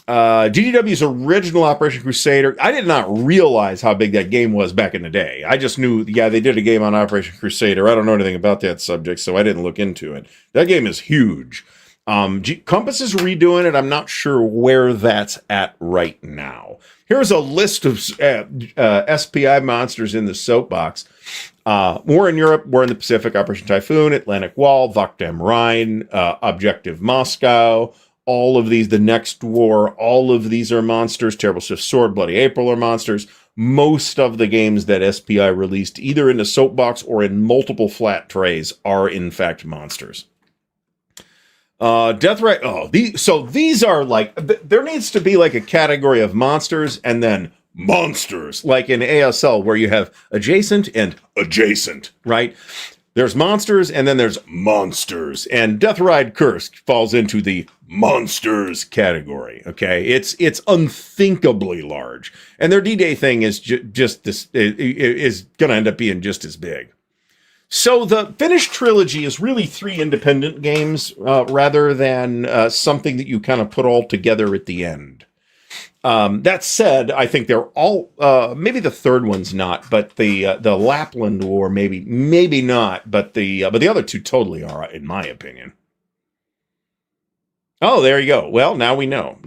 GDW's original Operation Crusader, I did not realize how big that game was back in the day. I just knew, yeah, they did a game on Operation Crusader. I don't know anything about that subject, so I didn't look into it. That game is huge. Compass is redoing it. I'm not sure where that's at right now. Here's a list of SPI monsters in the soapbox. War in Europe, War in the Pacific, Operation Typhoon, Atlantic Wall, Wacht am Rhein, Objective Moscow, all of these, The Next War, all of these are monsters. Terrible Swift Sword, Bloody April are monsters. Most of the games that SPI released, either in the soapbox or in multiple flat trays, are in fact monsters. Deathray. So these are like, there needs to be like a category of monsters and then monsters, like in ASL where you have adjacent and adjacent, right? There's monsters and then there's monsters, and Death Ride Curse falls into the monsters category. Okay, it's unthinkably large, and their D-Day thing is just this is going to end up being just as big. So the finished trilogy is really 3 independent games rather than something that you kind of put all together at the end. That said, I think they're all, maybe the third one's not, but the Lapland War, maybe not, but the other 2 totally are, in my opinion. Oh, there you go. Well, now we know.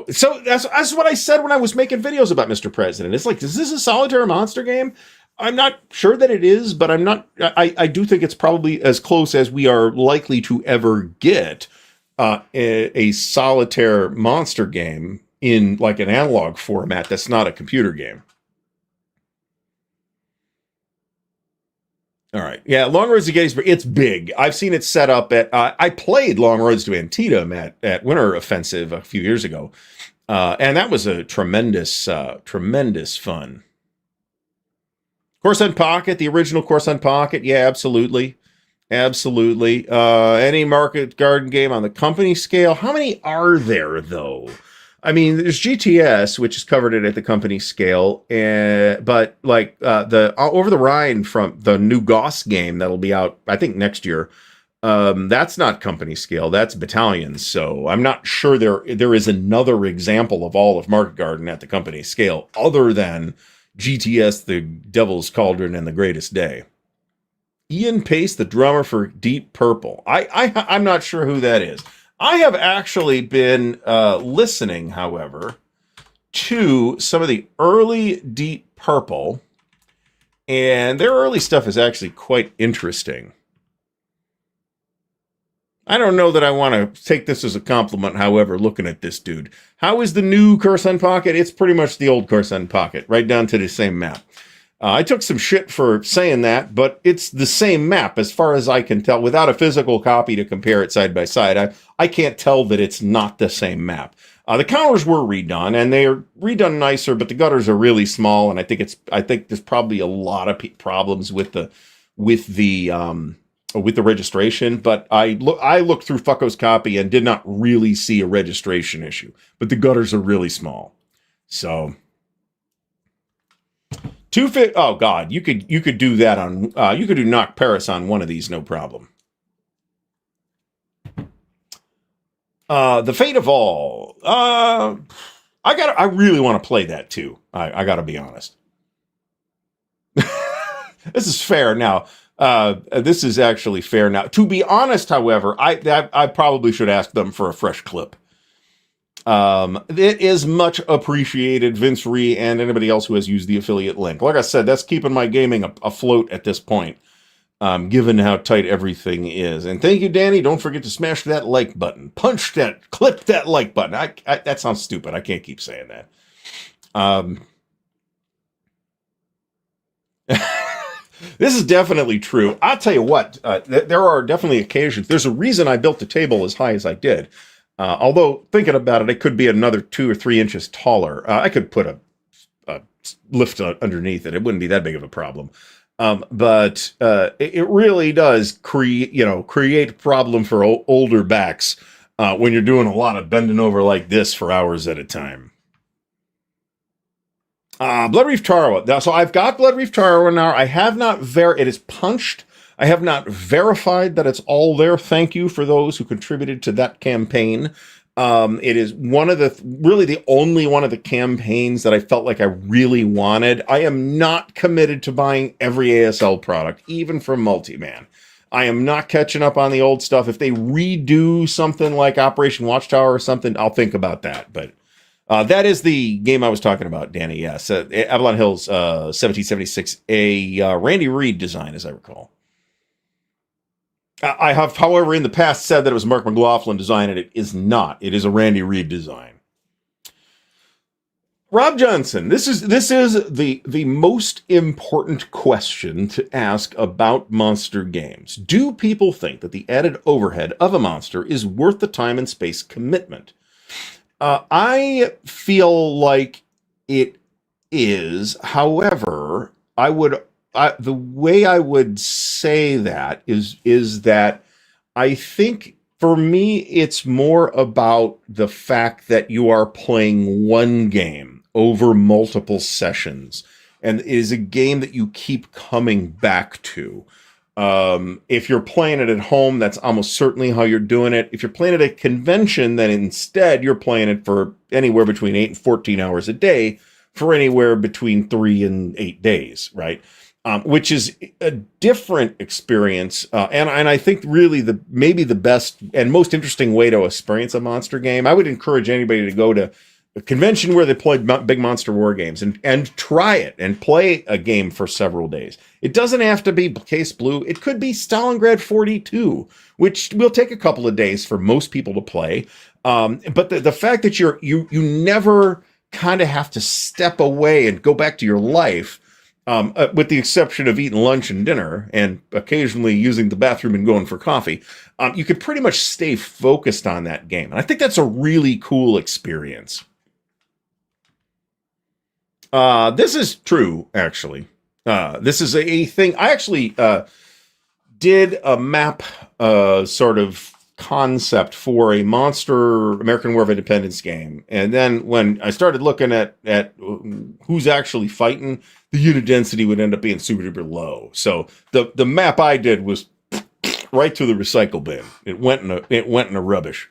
So that's what I said when I was making videos about Mr. President. It's like, is this a solitaire monster game? I'm not sure that it is, but I do think it's probably as close as we are likely to ever get a solitaire monster game in like an analog format that's not a computer game. All right. Yeah, Long Roads to Gettysburg, it's big. I've seen it set up at, I played Long Roads to Antietam at Winter Offensive a few years ago. And that was a tremendous fun. Coruscant Pocket, the original Coruscant Pocket. Yeah, absolutely. Any Market Garden game on the company scale. How many are there, though? I mean, there's GTS, which is covered it at the company scale, but like the Over the Rhine from the new Goss game that'll be out, I think, next year. That's not company scale. That's battalions. So I'm not sure there is another example of all of Market Garden at the company scale other than GTS, the Devil's Cauldron, and the Greatest Day. Ian Pace, the drummer for Deep Purple. I'm not sure who that is. I have actually been listening, however, to some of the early Deep Purple, and their early stuff is actually quite interesting. I don't know that I want to take this as a compliment, however, looking at this dude. How is the new Coruscant Pocket? It's pretty much the old Coruscant Pocket, right down to the same map. I took some shit for saying that, but it's the same map as far as I can tell. Without a physical copy to compare it side by side, I can't tell that it's not the same map. The counters were redone, and they are redone nicer, but the gutters are really small, and I think there's probably a lot of problems with the registration. But I looked through Fucko's copy and did not really see a registration issue. But the gutters are really small, so. Oh God, you could do that on you could do Knock Paris on one of these, no problem. The Fate of All. I really want to play that too. I gotta be honest. This is fair now. This is actually fair now. To be honest, however, I probably should ask them for a fresh clip. It is much appreciated, Vince Ree, and anybody else who has used the affiliate link. Like I said, that's keeping my gaming afloat at this point, given how tight everything is. And thank you, Danny. Don't forget to smash that like button. Clip that like button. That sounds stupid. I can't keep saying that. This is definitely true. I'll tell you what, there are definitely occasions. There's a reason I built the table as high as I did. Although, thinking about it could be another 2 or 3 inches taller. I could put a lift underneath it. It wouldn't be that big of a problem. But it really does create a problem for older backs when you're doing a lot of bending over like this for hours at a time. Bloodreef Taro. So I've got Bloodreef Taro now. I have not it is punched. I have not verified that it's all there. Thank you for those who contributed to that campaign. It is really the only one of the campaigns that I felt like I really wanted. I am not committed to buying every ASL product, even for Multiman. I am not catching up on the old stuff. If they redo something like Operation Watchtower or something, I'll think about that. But that is the game I was talking about, Danny. Yes, Avalon Hills 1776, a Randy Reed design, as I recall. I have, however, in the past said that it was Mark McLaughlin design, and it is not. It is a Randy Reed design. Rob Johnson, this is the most important question to ask about monster games. Do people think that the added overhead of a monster is worth the time and space commitment? I feel like it is. However, the way I would say that is that I think for me, it's more about the fact that you are playing one game over multiple sessions, and it is a game that you keep coming back to. If you're playing it at home, that's almost certainly how you're doing it. If you're playing it at a convention, then instead you're playing it for anywhere between 8 and 14 hours a day for anywhere between 3 and 8 days, right? Which is a different experience. And I think really maybe the best and most interesting way to experience a monster game. I would encourage anybody to go to a convention where they play big monster war games and try it and play a game for several days. It doesn't have to be Case Blue. It could be Stalingrad 42, which will take a couple of days for most people to play. But the fact that you never kind of have to step away and go back to your life, with the exception of eating lunch and dinner and occasionally using the bathroom and going for coffee, you could pretty much stay focused on that game. And I think that's a really cool experience. This is true, actually. This is a thing. I actually did a map sort of concept for a monster American War of Independence game. And then when I started looking at who's actually fighting, the unit density would end up being super duper low. So the map I did was right to the recycle bin. It went in a rubbish.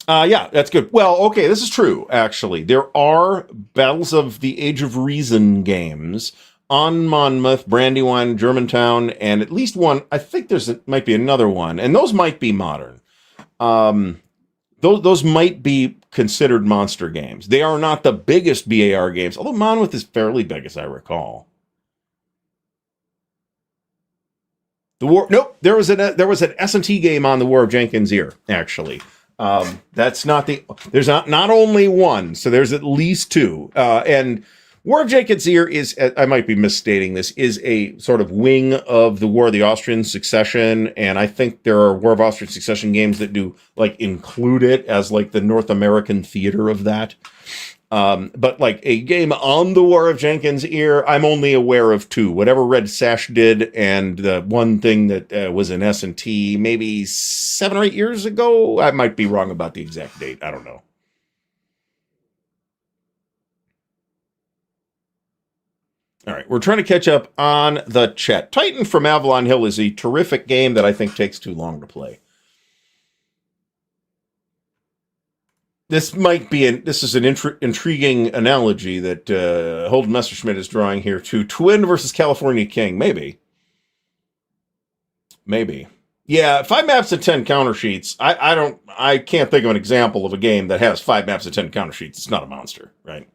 Yeah, that's good. Well, okay, this is true, actually. There are Battles of the Age of Reason games on Monmouth, Brandywine, Germantown, and at least one. I think might be another one, and those might be modern. Those might be considered monster games. They are not the biggest BAR games, although Monmouth is fairly big, as I recall. There was an S&T game on the War of Jenkins' Ear, actually. There's not only one, so there's at least two. And War of Jenkins' Ear is, I might be misstating this, is a sort of wing of the War of the Austrian Succession. And I think there are War of Austrian Succession games that do include it as the North American theater of that. But a game on the War of Jenkins' Ear, I'm only aware of two. Whatever Red Sash did, and the one thing that was in S&T maybe 7 or 8 years ago. I might be wrong about the exact date. I don't know. All right, we're trying to catch up on the chat. Titan from Avalon Hill is a terrific game that I think takes too long to play. This is an intriguing analogy that Holden Messerschmidt is drawing here to Twin versus California King. Maybe. Yeah, 5 maps and 10 counter sheets. I can't think of an example of a game that has 5 maps and 10 counter sheets. It's not a monster, right?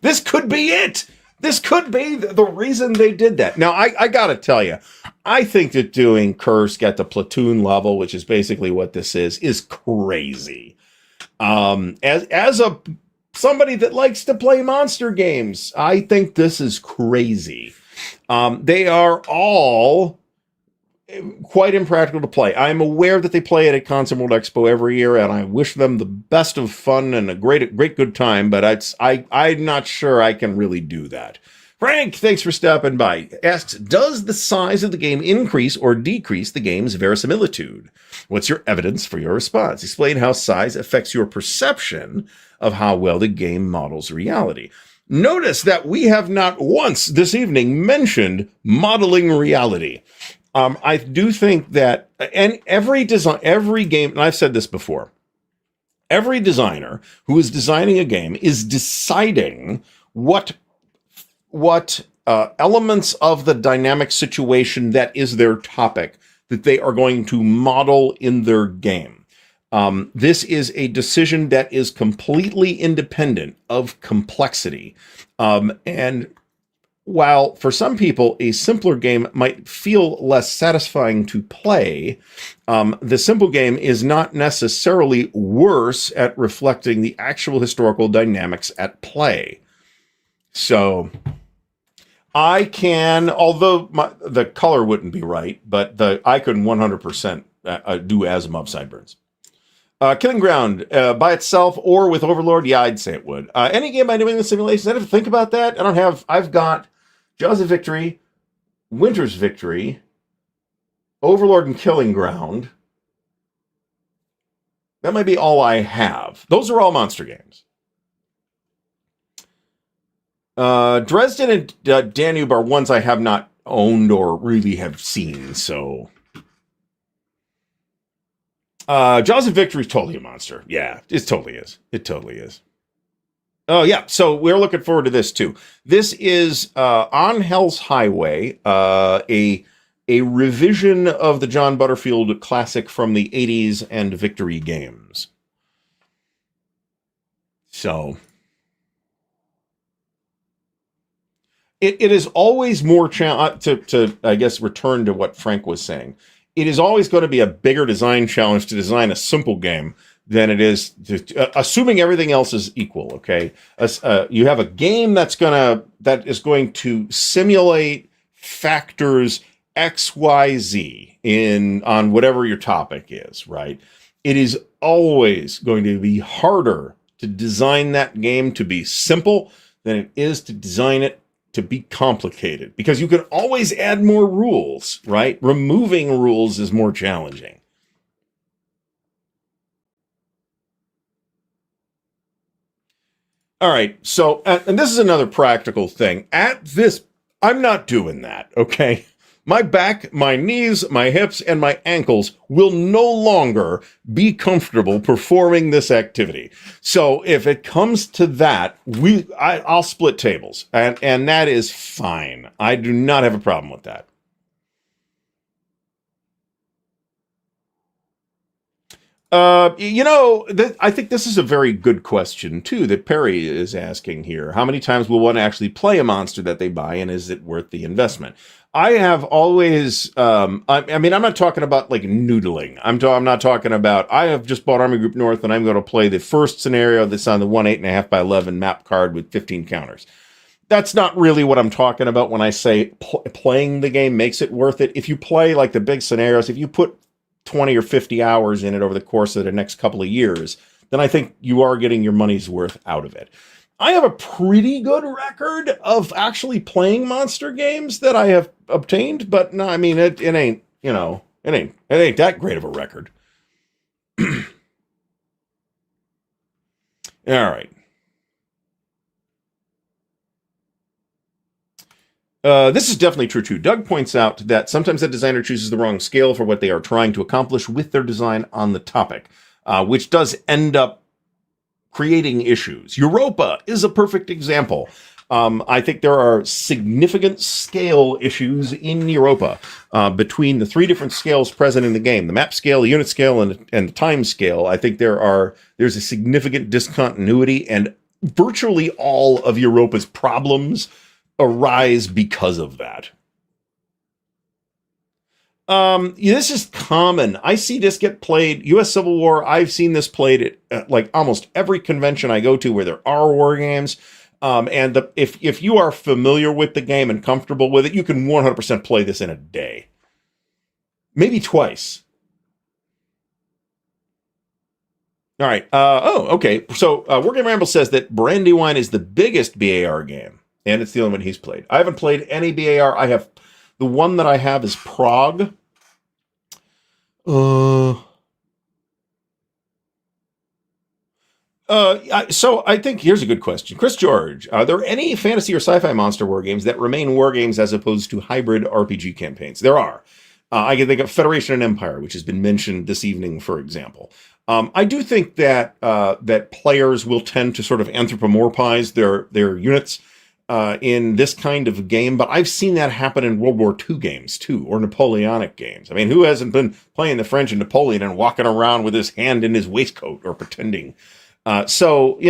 This could be it. This could be the reason they did that. Now, I gotta tell you, I think that doing Kursk at the platoon level, which is basically what this is crazy. As somebody that likes to play monster games, I think this is crazy. They are all quite impractical to play. I'm aware that they play it at Console World Expo every year, and I wish them the best of fun and a great good time, but I'm not sure I can really do that. Frank, thanks for stopping by, asks, does the size of the game increase or decrease the game's verisimilitude? What's your evidence for your response? Explain how size affects your perception of how well the game models reality. Notice that we have not once this evening mentioned modeling reality. I do think that, and every game, and I've said this before, every designer who is designing a game is deciding what elements of the dynamic situation that is their topic that they are going to model in their game. This is a decision that is completely independent of complexity. And while for some people a simpler game might feel less satisfying to play, the simple game is not necessarily worse at reflecting the actual historical dynamics at play. So I can, although the color wouldn't be right, but I could 100% do Asimov Sideburns. Killing Ground, by itself or with Overlord, yeah, I'd say it would. Any game by New England Simulations, I have to think about that. I've got Jaws of Victory, Winter's Victory, Overlord and Killing Ground. That might be all I have. Those are all monster games. Dresden and Danube are ones I have not owned or really have seen, so... Jaws of Victory is totally a monster. Yeah, it totally is. It totally is. Oh, yeah. So we're looking forward to this, too. This is On Hell's Highway, a revision of the John Butterfield classic from the 80s and Victory games. So it is always more to I guess, return to what Frank was saying. It is always going to be a bigger design challenge to design a simple game than it is assuming everything else is equal. Okay, you have a game that is going to simulate factors X, Y, Z on whatever your topic is. Right? It is always going to be harder to design that game to be simple than it is to design it to be complicated, because you can always add more rules. Right? Removing rules is more challenging. All right, so, and this is another practical thing. I'm not doing that, okay? My back, my knees, my hips, and my ankles will no longer be comfortable performing this activity. So if it comes to that, I'll split tables, and that is fine. I do not have a problem with that. I think this is a very good question, too, that Perry is asking here. How many times will one actually play a monster that they buy, and is it worth the investment? I have always, I'm not talking about, like, noodling. I'm not talking about, I have just bought Army Group North, and I'm going to play the first scenario that's on the 1 8.5 by 11 map card with 15 counters. That's not really what I'm talking about when I say playing the game makes it worth it. If you play, like, the big scenarios, if you put 20 or 50 hours in it over the course of the next couple of years, then I think you are getting your money's worth out of it. I have a pretty good record of actually playing monster games that I have obtained, but no, I mean, it ain't, it ain't that great of a record. All right. This is definitely true too. Doug points out that sometimes a designer chooses the wrong scale for what they are trying to accomplish with their design on the topic, which does end up creating issues. Europa is a perfect example. I think there are significant scale issues in Europa between the three different scales present in the game: the map scale, the unit scale, and the time scale. I think there's a significant discontinuity, and virtually all of Europa's problems arise because of that. This is common. I see this get played. U.S. Civil War, I've seen this played at like almost every convention I go to where there are war games. If you are familiar with the game and comfortable with it, you can 100% play this in a day. Maybe twice. All right. Okay. So Wargame Ramble says that Brandywine is the biggest BAR game, and it's the only one he's played. I haven't played any BAR. The one that I have is Prague. So I think here's a good question. Chris George, are there any fantasy or sci-fi monster war games that remain war games as opposed to hybrid RPG campaigns? There are. I can think of Federation and Empire, which has been mentioned this evening, for example. I do think that that players will tend to sort of anthropomorphize their units in this kind of game, but I've seen that happen in World War II games too, or Napoleonic games. I mean, who hasn't been playing the French and Napoleon and walking around with his hand in his waistcoat or pretending? I don't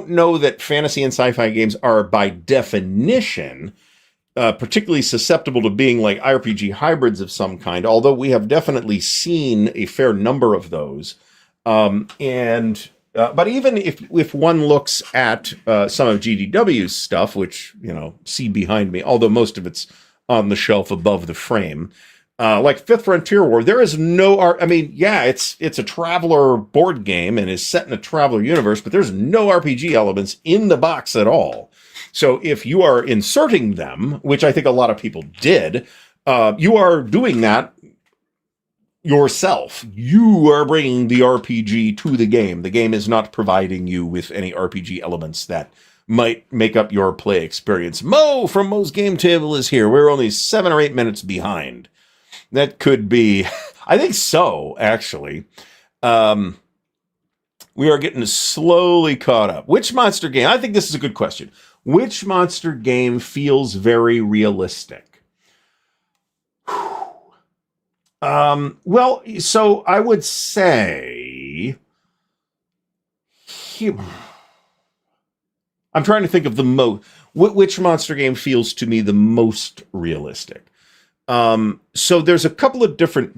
know that fantasy and sci-fi games are by definition particularly susceptible to being like RPG hybrids of some kind, although we have definitely seen a fair number of those. But even if one looks at some of GDW's stuff, which, see behind me, although most of it's on the shelf above the frame, like Fifth Frontier War, there is no it's a Traveler board game and is set in a Traveler universe, but there's no RPG elements in the box at all. So if you are inserting them, which I think a lot of people did, you are doing that yourself. You are bringing the RPG to the game. The game is not providing you with any RPG elements that might make up your play experience. Mo from Mo's Game Table is here. We're only 7 or 8 minutes behind. That could be, I think so, actually. We are getting slowly caught up. Which monster game? I think this is a good question. Which monster game feels very realistic? So I would say, I'm trying to think of which monster game feels to me the most realistic. So there's a couple of different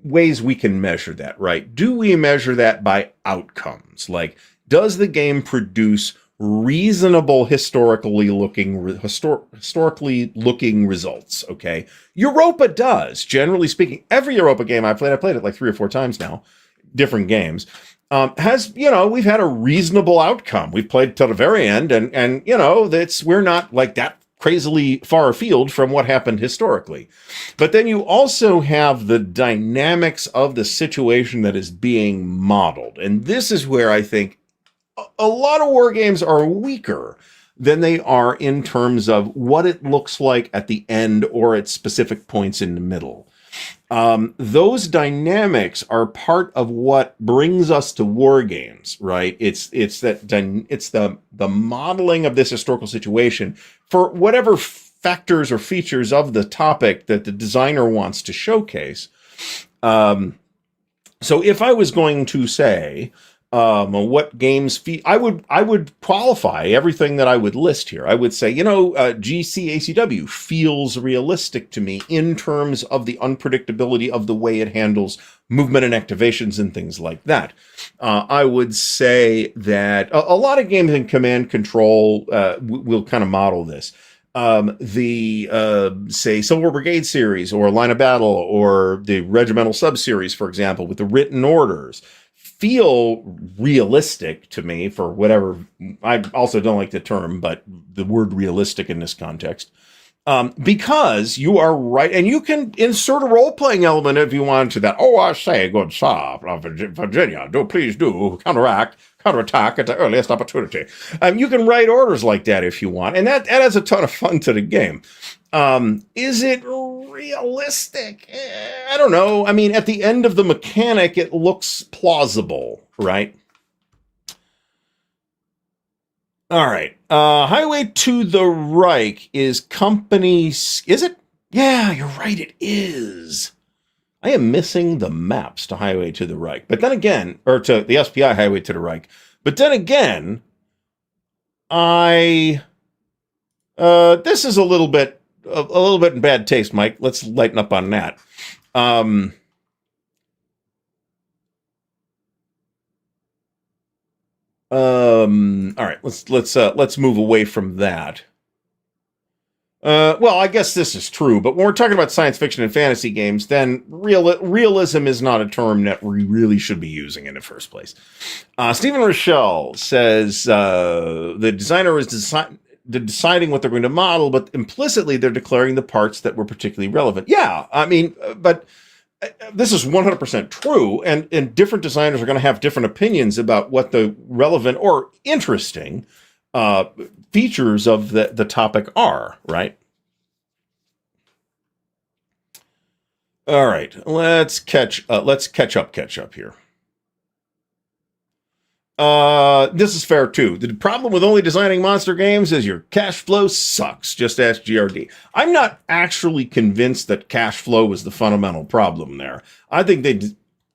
ways we can measure that, right? Do we measure that by outcomes? Like, does the game produce reasonable historically looking results? Okay. Europa does, generally speaking. Every Europa game I played it like 3 or 4 times now, different games, we've had a reasonable outcome. We've played till the very end, and we're not like that crazily far afield from what happened historically. But then you also have the dynamics of the situation that is being modeled. And this is where I think a lot of war games are weaker than they are in terms of what it looks like at the end or at specific points in the middle. Those dynamics are part of what brings us to war games, right? It's the modeling of this historical situation for whatever factors or features of the topic that the designer wants to showcase. So if I was going to say, what games I would qualify everything that I would list here. I would say, GCACW feels realistic to me in terms of the unpredictability of the way it handles movement and activations and things like that. I would say that a lot of games in Command Control will kind of model this. Say Civil War Brigade series or Line of Battle or the Regimental Sub-series, for example, with the written orders, feel realistic to me for whatever. I also don't like the term, but the word realistic in this context. Because you are right, and you can insert a role-playing element if you want to that. Oh, I say, good sir, Virginia, please do counterattack at the earliest opportunity. You can write orders like that if you want, and that adds a ton of fun to the game. Is it realistic? I don't know. I mean, at the end of the mechanic, it looks plausible, right? All right. Highway to the Reich is company... Is it? Yeah, you're right. It is. I am missing the maps to Highway to the Reich. But then again, or to the SPI Highway to the Reich. But then again, this is a little bit in bad taste, Mike. Let's lighten up on that. All right, let's move away from that. Well, I guess this is true, but when we're talking about science fiction and fantasy games, then realism is not a term that we really should be using in the first place. Stephen Rochelle says the designer is deciding what they're going to model, but implicitly they're declaring the parts that were particularly relevant. Yeah, I mean, but this is 100% true, and different designers are going to have different opinions about what the relevant or interesting features of the topic are, right? All right, let's catch up here. This is fair too. The problem with only designing monster games is your cash flow sucks. Just ask GRD. I'm not actually convinced that cash flow was the fundamental problem there. I think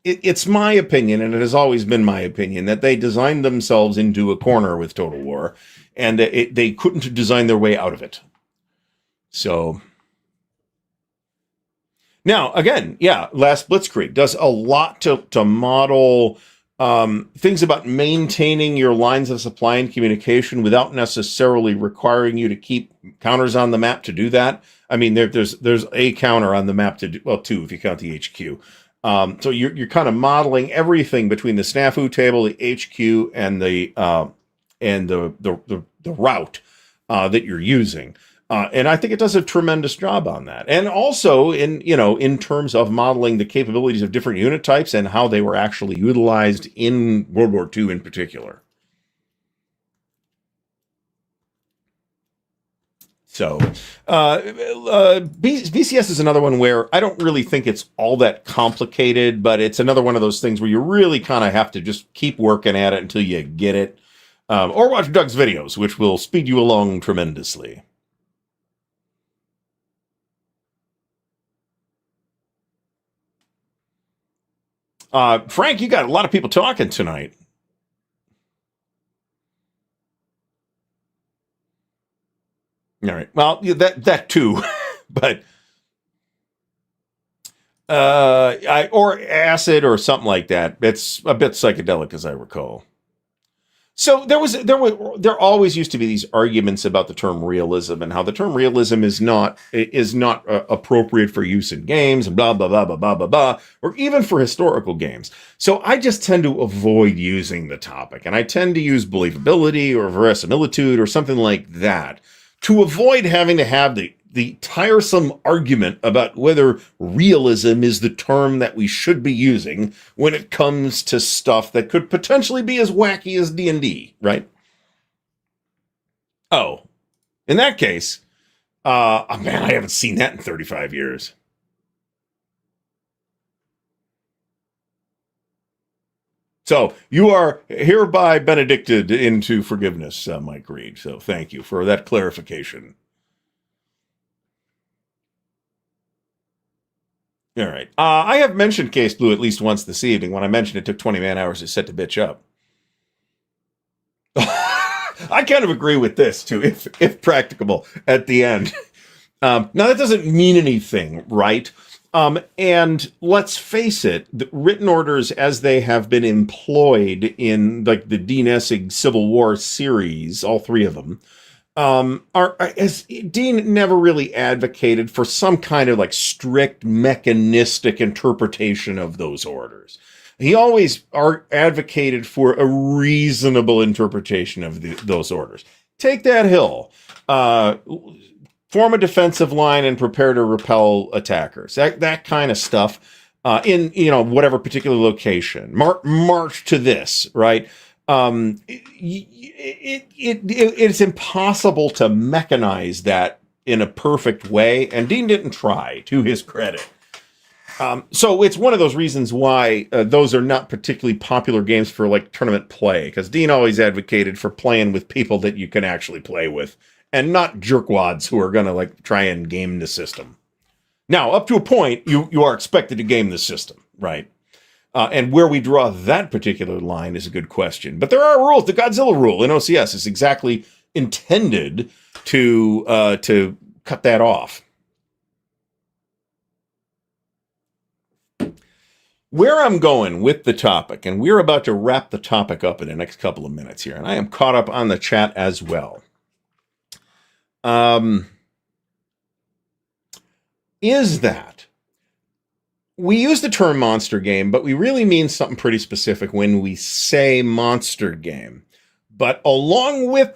it's my opinion, and it has always been my opinion, that they designed themselves into a corner with Total War, and they couldn't design their way out of it. So now, again, yeah, Last Blitzkrieg does a lot to model things about maintaining your lines of supply and communication without necessarily requiring you to keep counters on the map to do that. I mean, there's a counter on the map to do, well, two if you count the HQ. So you're kind of modeling everything between the snafu table, the HQ, and the route that you're using. And I think it does a tremendous job on that. And also in terms of modeling the capabilities of different unit types and how they were actually utilized in World War II in particular. So BCS is another one where I don't really think it's all that complicated, but it's another one of those things where you really kind of have to just keep working at it until you get it. Or watch Doug's videos, which will speed you along tremendously. Frank, you got a lot of people talking tonight. All right. Well, that too, but or acid or something like that. It's a bit psychedelic, as I recall. So there always used to be these arguments about the term realism and how the term realism is not appropriate for use in games and blah blah blah blah blah blah blah, or even for historical games. So I just tend to avoid using the topic, and I tend to use believability or verisimilitude or something like that to avoid having to have the tiresome argument about whether realism is the term that we should be using when it comes to stuff that could potentially be as wacky as D&D, right? Oh, in that case, man, I haven't seen that in 35 years. So you are hereby benedicted into forgiveness, Mike Reed. So thank you for that clarification. All right. I have mentioned Case Blue at least once this evening. When I mentioned it took 20 man-hours to set the bitch up. I kind of agree with this, too, if practicable, at the end. Now, that doesn't mean anything, right? And let's face it, the written orders as they have been employed in like the Dean Essig Civil War series, all three of them, as Dean never really advocated for some kind of like strict mechanistic interpretation of those orders. He always advocated for a reasonable interpretation of those orders. Take that hill. form a defensive line and prepare to repel attackers. That kind of stuff in whatever particular location. March to this, right? It's impossible to mechanize that in a perfect way, and Dean didn't try, to his credit. So it's one of those reasons why those are not particularly popular games for like tournament play, because Dean always advocated for playing with people that you can actually play with, and not jerkwads who are going to like try and game the system. Now, up to a point, you are expected to game the system, right? And where we draw that particular line is a good question. But there are rules. The Godzilla rule in OCS is exactly intended to cut that off. Where I'm going with the topic, and we're about to wrap the topic up in the next couple of minutes here, and I am caught up on the chat as well, is that we use the term monster game, but we really mean something pretty specific when we say monster game. But along with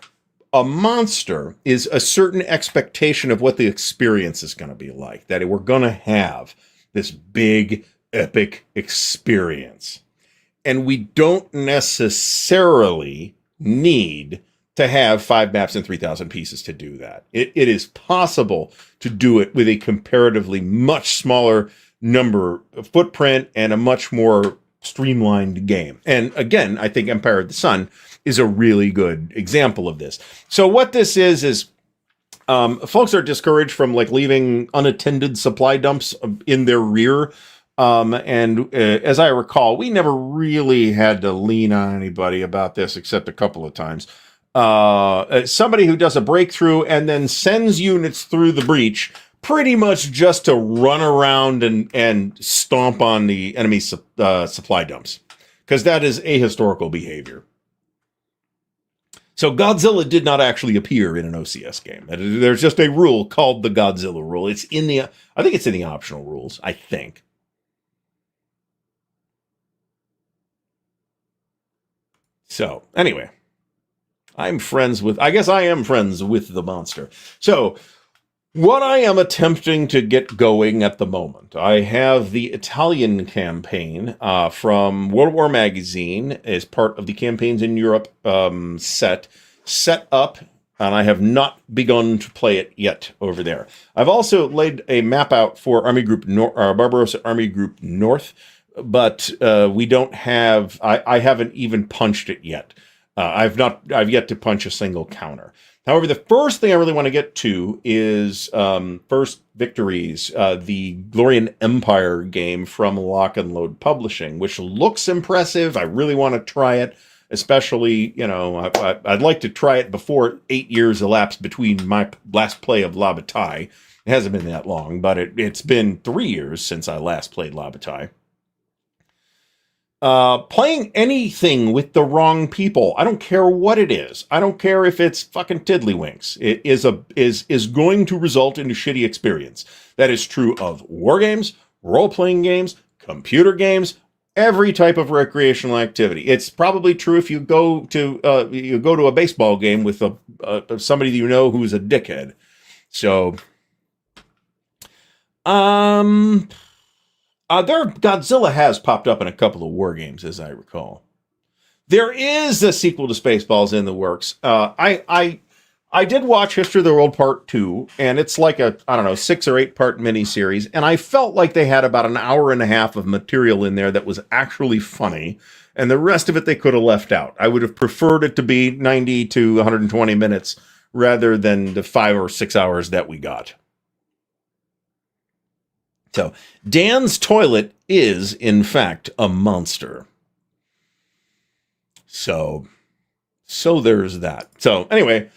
a monster is a certain expectation of what the experience is going to be like, that we're going to have this big, epic experience. And we don't necessarily need to have 5 maps and 3,000 pieces to do that. It is possible to do it with a comparatively much smaller number of footprint and a much more streamlined game. And again, I think Empire of the Sun is a really good example of this. So what this is folks are discouraged from like leaving unattended supply dumps in their rear. As I recall, we never really had to lean on anybody about this except a couple of times. Somebody who does a breakthrough and then sends units through the breach pretty much just to run around and stomp on the enemy supply dumps, because that is ahistorical behavior. So Godzilla did not actually appear in an OCS game. There's just a rule called the Godzilla rule. I think it's in the optional rules, I think. So anyway, I am friends with the monster. So what I am attempting to get going at the moment, I have the Italian campaign from World War Magazine as part of the Campaigns in Europe set up, and I have not begun to play it yet over there. I've also laid a map out for Barbarossa Army Group North, but we don't have. I haven't even punched it yet. I've yet to punch a single counter. However, the first thing I really want to get to is First Victories, the Glorian Empire game from Lock and Load Publishing, which looks impressive. I really want to try it, especially, I'd like to try it before 8 years elapsed between my last play of La Bataille. It hasn't been that long, but it's been 3 years since I last played La Bataille. Playing anything with the wrong people, I don't care what it is. I don't care if it's fucking tiddlywinks. It is going to result in a shitty experience. That is true of war games, role-playing games, computer games, every type of recreational activity. It's probably true if you go to a baseball game with somebody you know who's a dickhead. So, Godzilla has popped up in a couple of war games, as I recall. There is a sequel to Spaceballs in the works. I did watch History of the World Part 2, and it's like a, 6 or 8 part miniseries, and I felt like they had about an hour and a half of material in there that was actually funny, and the rest of it they could have left out. I would have preferred it to be 90 to 120 minutes rather than the 5 or 6 hours that we got. So, Dan's toilet is, in fact, a monster. So there's that. So, anyway,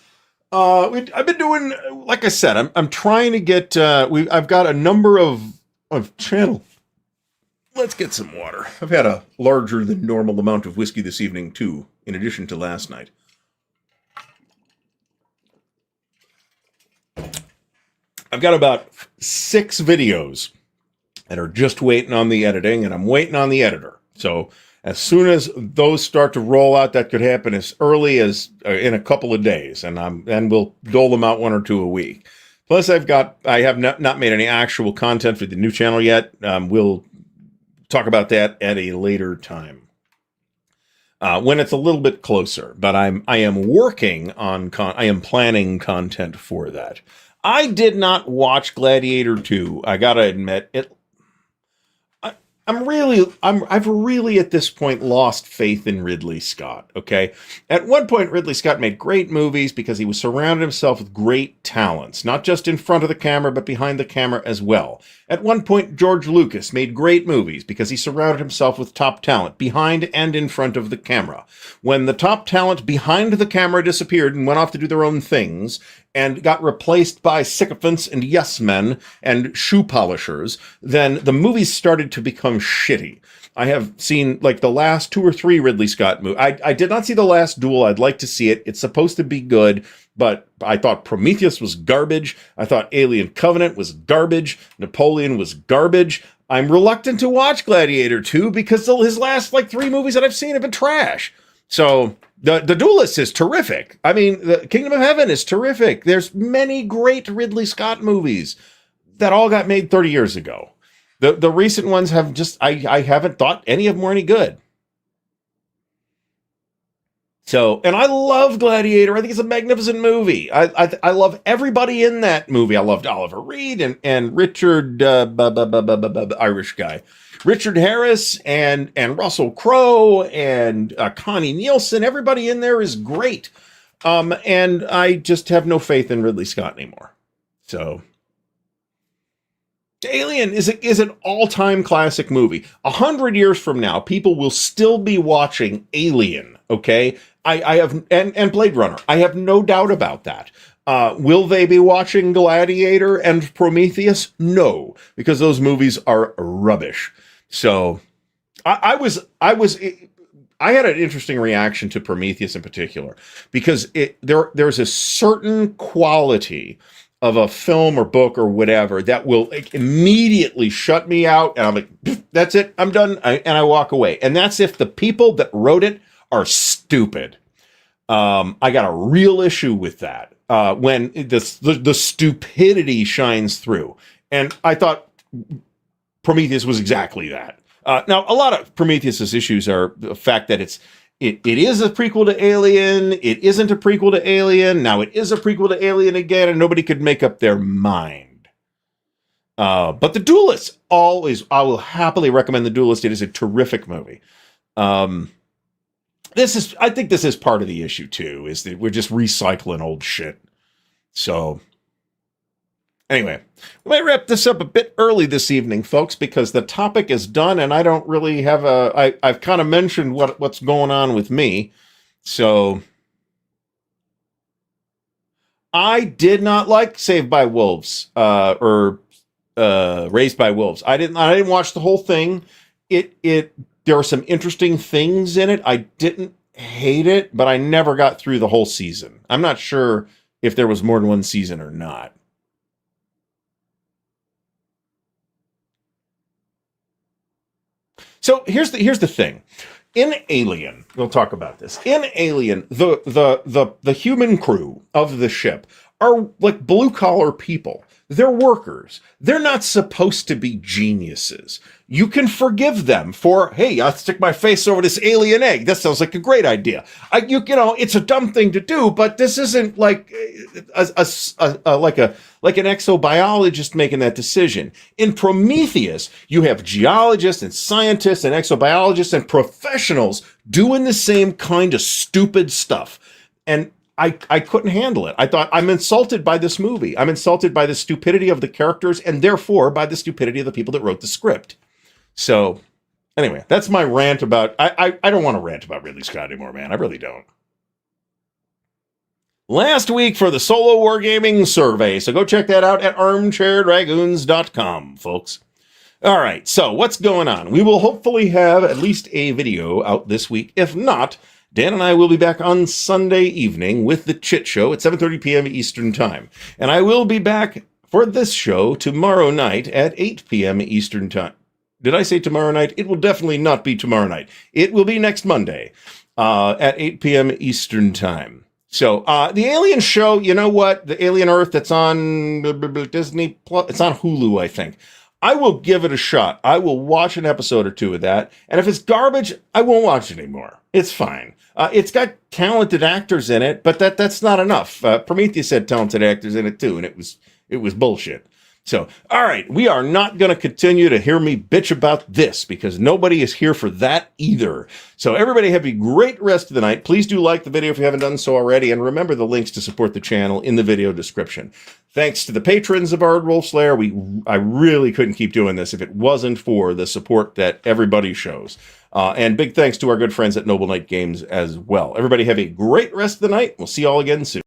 I've been doing, like I said, I'm trying to get, I've got a number of channel. Let's get some water. I've had a larger than normal amount of whiskey this evening, too, in addition to last night. I've got about 6 videos that are just waiting on the editing, and I'm waiting on the editor. So as soon as those start to roll out, that could happen as early as in a couple of days, and we'll dole them out 1 or 2 a week. Plus, I have not made any actual content for the new channel yet. We'll talk about that at a later time. When it's a little bit closer, but I am working on I am planning content for that. I did not watch Gladiator 2. I gotta admit it. I've really at this point lost faith in Ridley Scott. Okay. At one point, Ridley Scott made great movies because he was surrounded himself with great talents, not just in front of the camera, but behind the camera as well. At one point, George Lucas made great movies because he surrounded himself with top talent behind and in front of the camera. When the top talent behind the camera disappeared and went off to do their own things, and got replaced by sycophants and yes men and shoe polishers, then the movies started to become shitty. I have seen like the last 2 or 3 Ridley Scott movies. I did not see The Last Duel. I'd like to see it. It's supposed to be good, but I thought Prometheus was garbage. I thought Alien Covenant was garbage. Napoleon was garbage. I'm reluctant to watch Gladiator 2 because his last like 3 movies that I've seen have been trash. So the Duelist is terrific. I mean, the Kingdom of Heaven is terrific. There's many great Ridley Scott movies that all got made 30 years ago. The recent ones have just, I haven't thought any of them were any good. So, and I love Gladiator. I think it's a magnificent movie. I love everybody in that movie. I loved Oliver Reed and Richard, Irish guy. Richard Harris and Russell Crowe and Connie Nielsen. Everybody in there is great. And I just have no faith in Ridley Scott anymore. So Alien is an all-time classic movie. 100 years from now, people will still be watching Alien, okay? I have, and Blade Runner. I have no doubt about that. Will they be watching Gladiator and Prometheus? No, because those movies are rubbish. So I had an interesting reaction to Prometheus in particular, because there's a certain quality of a film or book or whatever that will like, immediately shut me out. And I'm like, that's it. I'm done. And I walk away. And that's if the people that wrote it are stupid. I got a real issue with that. When the stupidity shines through. And I thought Prometheus was exactly that. Now, a lot of Prometheus's issues are the fact that it is a prequel to Alien. It isn't a prequel to Alien. Now it is a prequel to Alien again, and nobody could make up their mind. But The Duelist, I will happily recommend The Duelist. It is a terrific movie. I think this is part of the issue too, is that we're just recycling old shit. So anyway, we might wrap this up a bit early this evening, folks, because the topic is done and I don't really have I've kind of mentioned what's going on with me. So I did not like Saved by Wolves, or Raised by Wolves. I didn't watch the whole thing. There are some interesting things in it. I didn't hate it, but I never got through the whole season. I'm not sure if there was more than one season or not. So here's the thing. In Alien, we'll talk about this. In Alien, the human crew of the ship are like blue collar people. They're workers. They're not supposed to be geniuses. You can forgive them for, hey, I'll stick my face over this alien egg. That sounds like a great idea. It's a dumb thing to do, but this isn't like like an exobiologist making that decision. In Prometheus, you have geologists and scientists and exobiologists and professionals doing the same kind of stupid stuff. And I couldn't handle it. I thought, I'm insulted by this movie. I'm insulted by the stupidity of the characters and therefore by the stupidity of the people that wrote the script. So anyway, that's my rant about, I don't want to rant about Ridley Scott anymore, man. I really don't. Last week for the Solo Wargaming survey. So go check that out at armchairdragoons.com, folks. All right. So what's going on? We will hopefully have at least a video out this week. If not, Dan and I will be back on Sunday evening with the Chit Show at 7:30 p.m. Eastern Time. And I will be back for this show tomorrow night at 8 p.m. Eastern Time. Did I say tomorrow night? It will definitely not be tomorrow night. It will be next Monday at 8 p.m. Eastern Time. So the Alien show, you know what? The Alien Earth that's on Disney Plus, it's on Hulu, I think. I will give it a shot. I will watch an episode or two of that. And if it's garbage, I won't watch it anymore. It's fine. It's got talented actors in it, but that's not enough. Prometheus had talented actors in it too, and it was bullshit. So, all right, we are not going to continue to hear me bitch about this because nobody is here for that either. So everybody have a great rest of the night. Please do like the video if you haven't done so already, and remember the links to support the channel in the video description. Thanks to the patrons of Ardwulf's Lair. I really couldn't keep doing this if it wasn't for the support that everybody shows. And big thanks to our good friends at Noble Knight Games as well. Everybody have a great rest of the night. We'll see you all again soon.